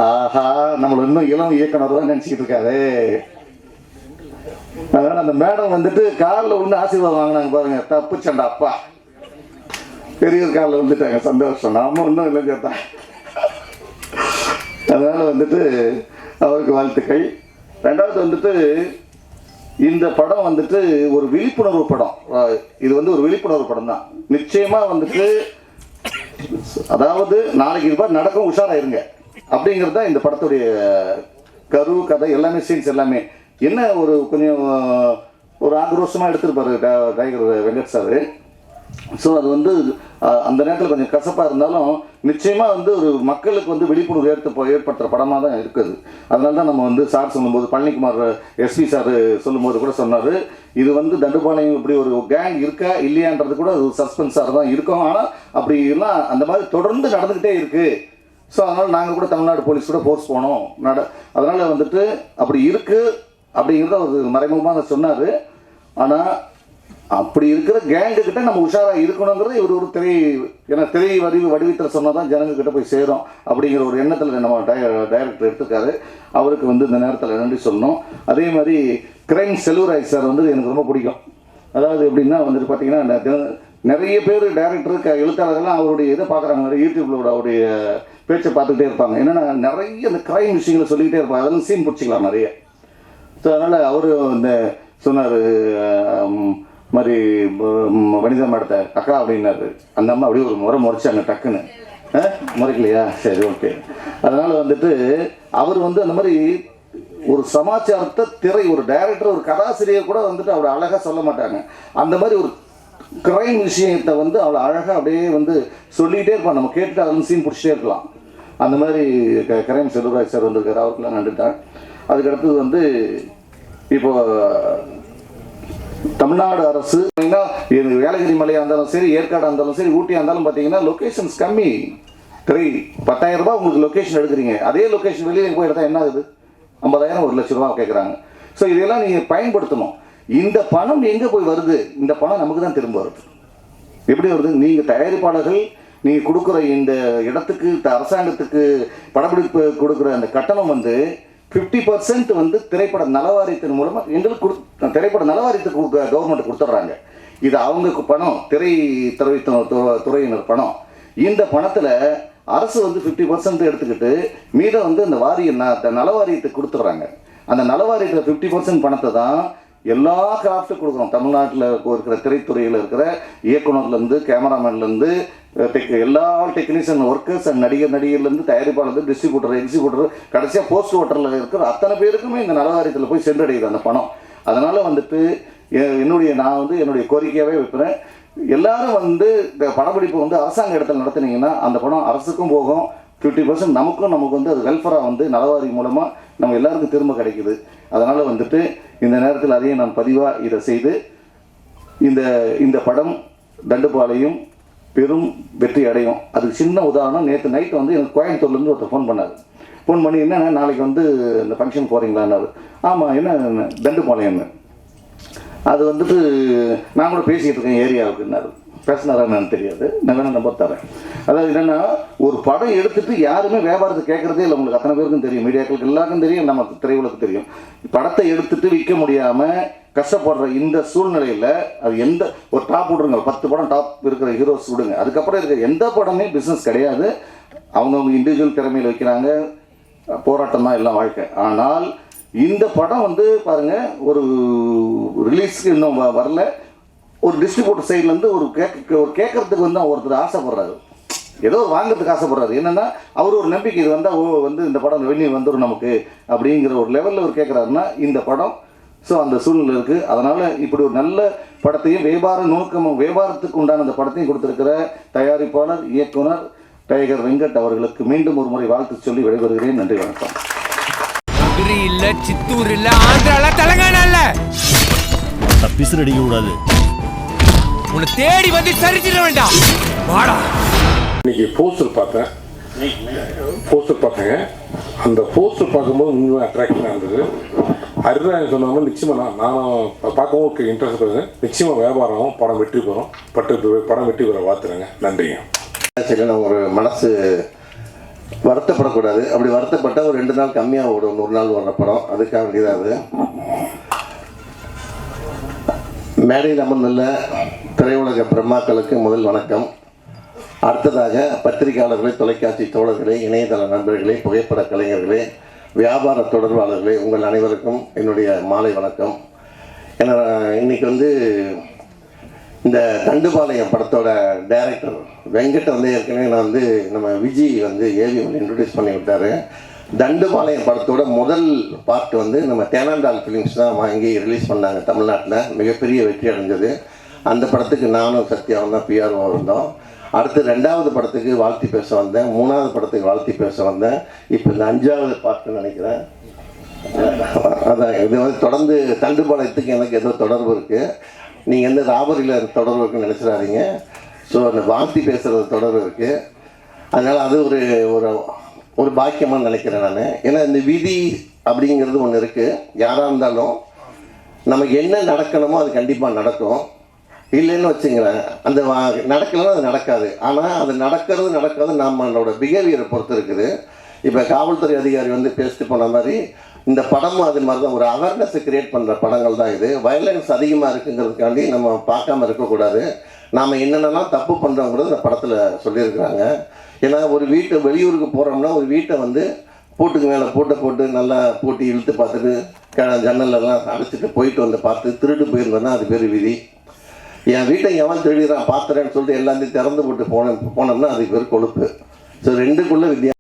ஆஹா, நம்மளை இன்னும் இளம் இயக்குனர் தான் நினச்சிக்கிட்டு இருக்காரு. அதனால் அந்த மேடம் வந்துட்டு காலில் விழுந்து ஆசீர்வாதம் வாங்கினாங்க பாருங்க, தப்பு சண்டா அப்பா, பெரியவர் காலில் வந்துட்டாங்க, சந்தோஷம். நாம இன்னும் இல்லை கேட்டா. அதனால் வந்துட்டு அவருக்கு வாழ்த்துக்கள். ரெண்டாவது வந்துட்டு இந்த படம் வந்துட்டு ஒரு விழிப்புணர்வு படம். இது வந்து ஒரு விழிப்புணர்வு படம் தான். நிச்சயமாக வந்துட்டு அதாவது நாளைக்கு இது மாதிரி நடக்கும், உஷாராயிருங்க அப்படிங்கிறது தான் இந்த படத்துடைய கரு, கதை எல்லாமே, சீன்ஸ் எல்லாமே. என்ன ஒரு கொஞ்சம் ஒரு ஆக்ரோஷமாக எடுத்திருப்பாரு டைகர் வெங்கட் சார். ஸோ அது வந்து அந்த நேரத்தில் கொஞ்சம் கசப்பாக இருந்தாலும் நிச்சயமாக வந்து ஒரு மக்களுக்கு வந்து விழிப்புணர்வு ஏற்படுத்துகிற படமாக தான் இருக்குது. அதனால தான் நம்ம வந்து சார் சொல்லும்போது, பழனிக்குமார் எஸ்பி சார் சொல்லும்போது கூட சொன்னார், இது வந்து தண்டுபாளையம் இப்படி ஒரு கேங் இருக்கா இல்லையான்றது கூட அது சஸ்பென்ஸாக தான் இருக்கும். ஆனால் அப்படி எல்லாம் அந்த மாதிரி தொடர்ந்து நடந்துக்கிட்டே இருக்குது. ஸோ அதனால் நாங்கள் கூட தமிழ்நாடு போலீஸ் கூட ஃபோர்ஸ் போனோம். அதனால் வந்துட்டு அப்படி இருக்குது அப்படிங்கிறத அவர் மறைமுகமாக சொன்னார். ஆனால் அப்படி இருக்கிற கேங்குக்கிட்ட நம்ம உஷாராக இருக்கணுங்கிறது இவர் ஒரு திரை வடிவத்தில் சொன்னால் தான் ஜனங்கக்கிட்ட போய் சேரும் அப்படிங்கிற ஒரு எண்ணத்தில் நம்ம டைரக்டர் எடுத்துருக்காரு. அவருக்கு வந்து இந்த நேரத்தில் நன்றி சொல்லணும். அதே மாதிரி கிரைம் செல்வராஜ் சார் வந்து எனக்கு ரொம்ப பிடிக்கும். அதாவது எப்படின்னா வந்துட்டு பார்த்தீங்கன்னா நிறைய பேர் டைரக்டருக்கு எழுத்தாளர்கள்லாம் அவருடைய இதை பார்க்குறாங்க, நிறைய யூடியூப்ல அவருடைய பேச்சை பார்த்துக்கிட்டே இருப்பாங்க. என்னென்னா நிறைய அந்த கிரைம் விஷயங்களை சொல்லிக்கிட்டே இருப்பாங்க, அதெல்லாம் சீன் பிடிச்சிக்கலாம் நிறைய. ஸோ அதனால் அவர் இந்த சொன்னார் மாதிரி வனிதா மேடத்தை அக்கா அப்படின்னாரு. அந்த அம்மா அப்படியே ஒரு முறை முறைச்சாங்க டக்குன்னு. முறைக்கலையா? சரி, ஓகே. அதனால் வந்துட்டு அவர் வந்து அந்த மாதிரி ஒரு சமாச்சாரத்தை ஒரு டைரக்டர் ஒரு கதாசிரியர் கூட வந்துட்டு அவ்வளோ அழகாக சொல்ல மாட்டாங்க. அந்த மாதிரி ஒரு கிரைம் விஷயத்தை வந்து அவ்வளோ அழகாக அப்படியே வந்து சொல்லிகிட்டே இருப்பான். நம்ம கேட்டுட்டு அதில் சீன் பிடிச்சிட்டே இருக்கலாம். அந்த மாதிரி கிரைம் செல்வராஜ் சார் வந்திருக்காரு, அவருக்குலாம் நன்றிட்டான். அதுக்கடுத்தது வந்து இப்போ தமிழ்நாடு அரசு ஏலகிரி மலையாக இருந்தாலும் சரி, ஏற்காடாக இருந்தாலும் சரி, ஊட்டியாக இருந்தாலும் பார்த்தீங்கன்னா லொக்கேஷன்ஸ் கம்மி. 10,000 ரூபாய் உங்களுக்கு லொக்கேஷன் எடுக்கிறீங்க, அதே லொக்கேஷன் வெளியே போய் எடுத்தால் என்ன ஆகுது? 50,000 1,00,000 ரூபா கேட்குறாங்க. ஸோ இதெல்லாம் நீங்கள் பயன்படுத்தணும். இந்த பணம் எங்கே போய் வருது? இந்த பணம் நமக்கு தான் திரும்ப வருது. எப்படி வருது? நீங்கள் தயாரிப்பாளர்கள் நீங்கள் கொடுக்குற இந்த இடத்துக்கு அரசாங்கத்துக்கு படப்பிடிப்பு கொடுக்குற அந்த கட்டணம் வந்து 50% வந்து திரைப்பட நலவாரியத்தின் மூலமாக எங்களுக்கு திரைப்பட நலவாரியத்துக்கு கவர்மெண்ட் கொடுத்துட்றாங்க. இது அவங்க பணம், துறையினர் பணம். இந்த பணத்தில் அரசு வந்து 50% எடுத்துக்கிட்டு மீதம் வந்து இந்த நலவாரியத்துக்கு கொடுத்துட்றாங்க. அந்த நலவாரியத்தில் 50% பணத்தை தான் எல்லா கிராஃப்ட்டும் கொடுக்குறோம். தமிழ்நாட்டில் இருக்கிற திரைத்துறையில் இருக்கிற இயக்குனர்லேருந்து கேமராமேன்லேருந்து எல்லா டெக்னீஷியன் ஒர்க்கர்ஸ் அண்ட் நடிகர்லேருந்து தயாரிப்பாளர், டிஸ்ட்ரிபியூட்டர், எக்ஸிபியூட்டர், கடைசியாக போஸ்ட் ஓட்டரில் இருக்கிற அத்தனை பேருக்குமே இந்த நலவாரியத்தில் போய் சென்றடையுது அந்த பணம். அதனால் வந்துட்டு நான் வந்து என்னுடைய கோரிக்கையாகவே வைக்கிறேன், எல்லாரும் வந்து இந்த படப்பிடிப்பு வந்து அரசாங்க இடத்துல நடத்துனீங்கன்னா அந்த பணம் அரசுக்கும் போகும், 50% நமக்கு வந்து அது வெல்ஃபராக வந்து நலவாரி மூலமாக நம்ம எல்லாருக்கும் திரும்ப கிடைக்குது. அதனால் வந்துட்டு இந்த நேரத்தில் அதையும் நான் பதிவாக இதை செய்து இந்த படம் தண்டுபாளையம் பெரும் வெற்றி அடையும். அதுக்கு சின்ன உதாரணம், நேற்று நைட்டு வந்து எனக்கு கோயம்புத்தூர்லேருந்து ஒருத்தர் ஃபோன் பண்ணார். ஃபோன் பண்ணி என்னென்ன நாளைக்கு வந்து இந்த ஃபங்க்ஷன் போகிறீங்களான்னாரு. ஆமாம், என்ன தண்டுபாளையம்னு. அது வந்துட்டு நான் கூட பேசிகிட்டு இருக்கேன் ஏரியாவுக்குன்னாரு. பேசினாரா என்னன்னு தெரியாது, நான் வேணால் நம்பர் தரேன். அதாவது என்னென்னா, ஒரு படம் எடுத்துகிட்டு யாருமே வியாபாரத்தை கேட்குறதே இல்லை. உங்களுக்கு அத்தனை பேருக்கும் தெரியும், மீடியாக்களுக்கு எல்லாருக்கும் தெரியும், நம்ம திரையுலகம் தெரியும். படத்தை எடுத்துகிட்டு விற்க முடியாமல் கஷ்டப்படுற இந்த சூழ்நிலையில் அது எந்த ஒரு டாப் விடுங்க, 10 படம் டாப் இருக்கிற ஹீரோஸ் விடுங்க, அதுக்கப்புறம் இருக்கிற எந்த படமே பிஸ்னஸ் கிடையாது. அவங்கவுங்க இண்டிவிஜுவல் திறமையில் வைக்கிறாங்க, போராட்டம் தான் எல்லாம் வாழ்க்கை. ஆனால் இந்த படம் வந்து பாருங்கள், ஒரு ரிலீஸ்க்கு இன்னும் வரல, ஒரு டிஸ்ட்ரிபியூட்டர் சைட்லேருந்து ஒரு கேட்கறதுக்கு வந்து ஒருத்தர் ஆசைப்படுறாரு, ஏதோ வாங்கிறதுக்கு ஆசைப்படுறாரு. என்னென்னா அவர் ஒரு நம்பிக்கை, இது வந்தால் வந்து இந்த படம் ரெவென்யூ வந்துடும் நமக்கு அப்படிங்கிற ஒரு லெவலில் அவர் கேட்குறாருன்னா இந்த படம் ஸோ அந்த சூழ்நிலை இருக்குது. அதனால் இப்படி ஒரு நல்ல படத்தையும் வியாபாரத்துக்கு உண்டான அந்த படத்தையும் கொடுத்துருக்கிற தயாரிப்பாளர் இயக்குனர் டைகர் வெங்கட் அவர்களுக்கு மீண்டும் ஒரு முறை வாழ்த்து சொல்லி விடைபெறுகிறேன். நன்றி, வணக்கம். மதுரை இல்ல, சித்தூர் இல்ல, ஆந்திரால, தெலுங்கானா இல்ல, தப்பிசு அடிக்க கூடாது. உன்னை தேடி வந்து சரிச்சிட வேண்டாம். வாடா. இன்னைக்கு போஸ்டர் பார்த்தேங்க. அந்த போஸ்டர் பார்க்கும்போது உண்மையாக அட்ராக்ஷனாக இருந்தது. ஹரிராஜன் சொன்ன மாதிரி நிச்சயமாக நானும் பார்க்கவும் இன்ட்ரெஸ்ட் இருக்குது. நிச்சயமாக வியாபாரம் படம் வெற்றி பெறும், படம் வெற்றி பெற வாழ்த்துறேங்க. நன்றிங்க. சரி, நம்ம ஒரு மனசு வருத்தப்படக்கூடாது. அப்படி வருத்தப்பட்டால் ஒரு 2 நாள் கம்மியாக ஓடும், 1 நாள் வர்ற படம். அதுக்காக வேண்டியதாக அது மேடையில் அமர்ந்துள்ள திரையுலக பிரம்மாக்களுக்கு முதல் வணக்கம். அடுத்ததாக பத்திரிகையாளர்களே, தொலைக்காட்சி தோழர்களே, இணையதள நண்பர்களே, புகைப்பட கலைஞர்களே, வியாபார தொடர்பாளர்களே, உங்கள் அனைவருக்கும் என்னுடைய மாலை வணக்கம். ஏன்னா இன்றைக்கி வந்து இந்த தண்டுபாளையம் படத்தோட டைரக்டர் வெங்கட் வந்து ஏற்கனவே நான் வந்து நம்ம விஜய் வந்து ஏவி வந்து இன்ட்ரடியூஸ் பண்ணி விட்டார். தண்டுபாளையம் படத்தோட முதல் பார்ட் வந்து நம்ம தேனாண்டால் ஃபிலிம்ஸ் தான் வாங்கி ரிலீஸ் பண்ணாங்க தமிழ்நாட்டில். மிகப்பெரிய வெற்றி அடைஞ்சது. அந்த படத்துக்கு நானும் சத்யாவும் தான் பிஆர்ஓ இருந்தோம். அடுத்து 2வது படத்துக்கு வாழ்த்தி பேச வந்தேன், 3வது படத்துக்கு வாழ்த்தி பேச வந்தேன், இப்போ இந்த 5வது பாட்டுன்னு நினைக்கிறேன். அதான் இது வந்து தொடர்ந்து தண்டுபாளையத்துக்கு எனக்கு ஏதோ தொடர்பு இருக்குது. நீங்கள் வந்து ராபரியில் தொடர்பு இருக்குன்னு நினச்சிடாதீங்க. ஸோ அந்த வாழ்த்தி பேசுகிறது தொடர்பு இருக்குது. அதனால் அது ஒரு ஒரு ஒரு பாக்கியமாக நினைக்கிறேன் நான். ஏன்னா இந்த விதி அப்படிங்கிறது ஒன்று இருக்குது. யாராக இருந்தாலும் நமக்கு என்ன நடக்கணுமோ அது கண்டிப்பாக நடக்கும். இல்லைன்னு வச்சுங்களேன், அந்த நடக்கலைன்னா அது நடக்காது. ஆனால் அது நடக்காது நம்மளோட பிஹேவியரை பொறுத்து இருக்குது. இப்போ காவல்துறை அதிகாரி வந்து பேசிட்டு போன மாதிரி இந்த படமும் அது மாதிரி தான், ஒரு அவேர்னஸை க்ரியேட் பண்ணுற படங்கள் தான் இது. வயலன்ஸ் அதிகமாக இருக்குங்கிறதுக்காண்டி நம்ம பார்க்காம இருக்கக்கூடாது. நாம் என்னென்னலாம் தப்பு பண்ணுறோங்கிறது இந்த படத்தில் சொல்லியிருக்கிறாங்க. ஏன்னா ஒரு வீட்டை வெளியூருக்கு போகிறோம்னா ஒரு வீட்டை வந்து பூட்டுக்கு மேலே போட்டு நல்லா பூட்டி இழுத்து பார்த்துட்டு ஜன்னலெல்லாம் அடைச்சிட்டு போயிட்டு வந்து பார்த்து திருடு போயிருந்தோன்னா அது பேர் விதி. என் வீட்டை எவன் திருடிறான் பார்த்துறேன்னு சொல்லிட்டு எல்லாத்தையும் திறந்து போட்டு போனோம்னா அதுக்கு பேர் கொழுப்பு. ஸோ ரெண்டுக்குள்ளே வித்தியாசம்.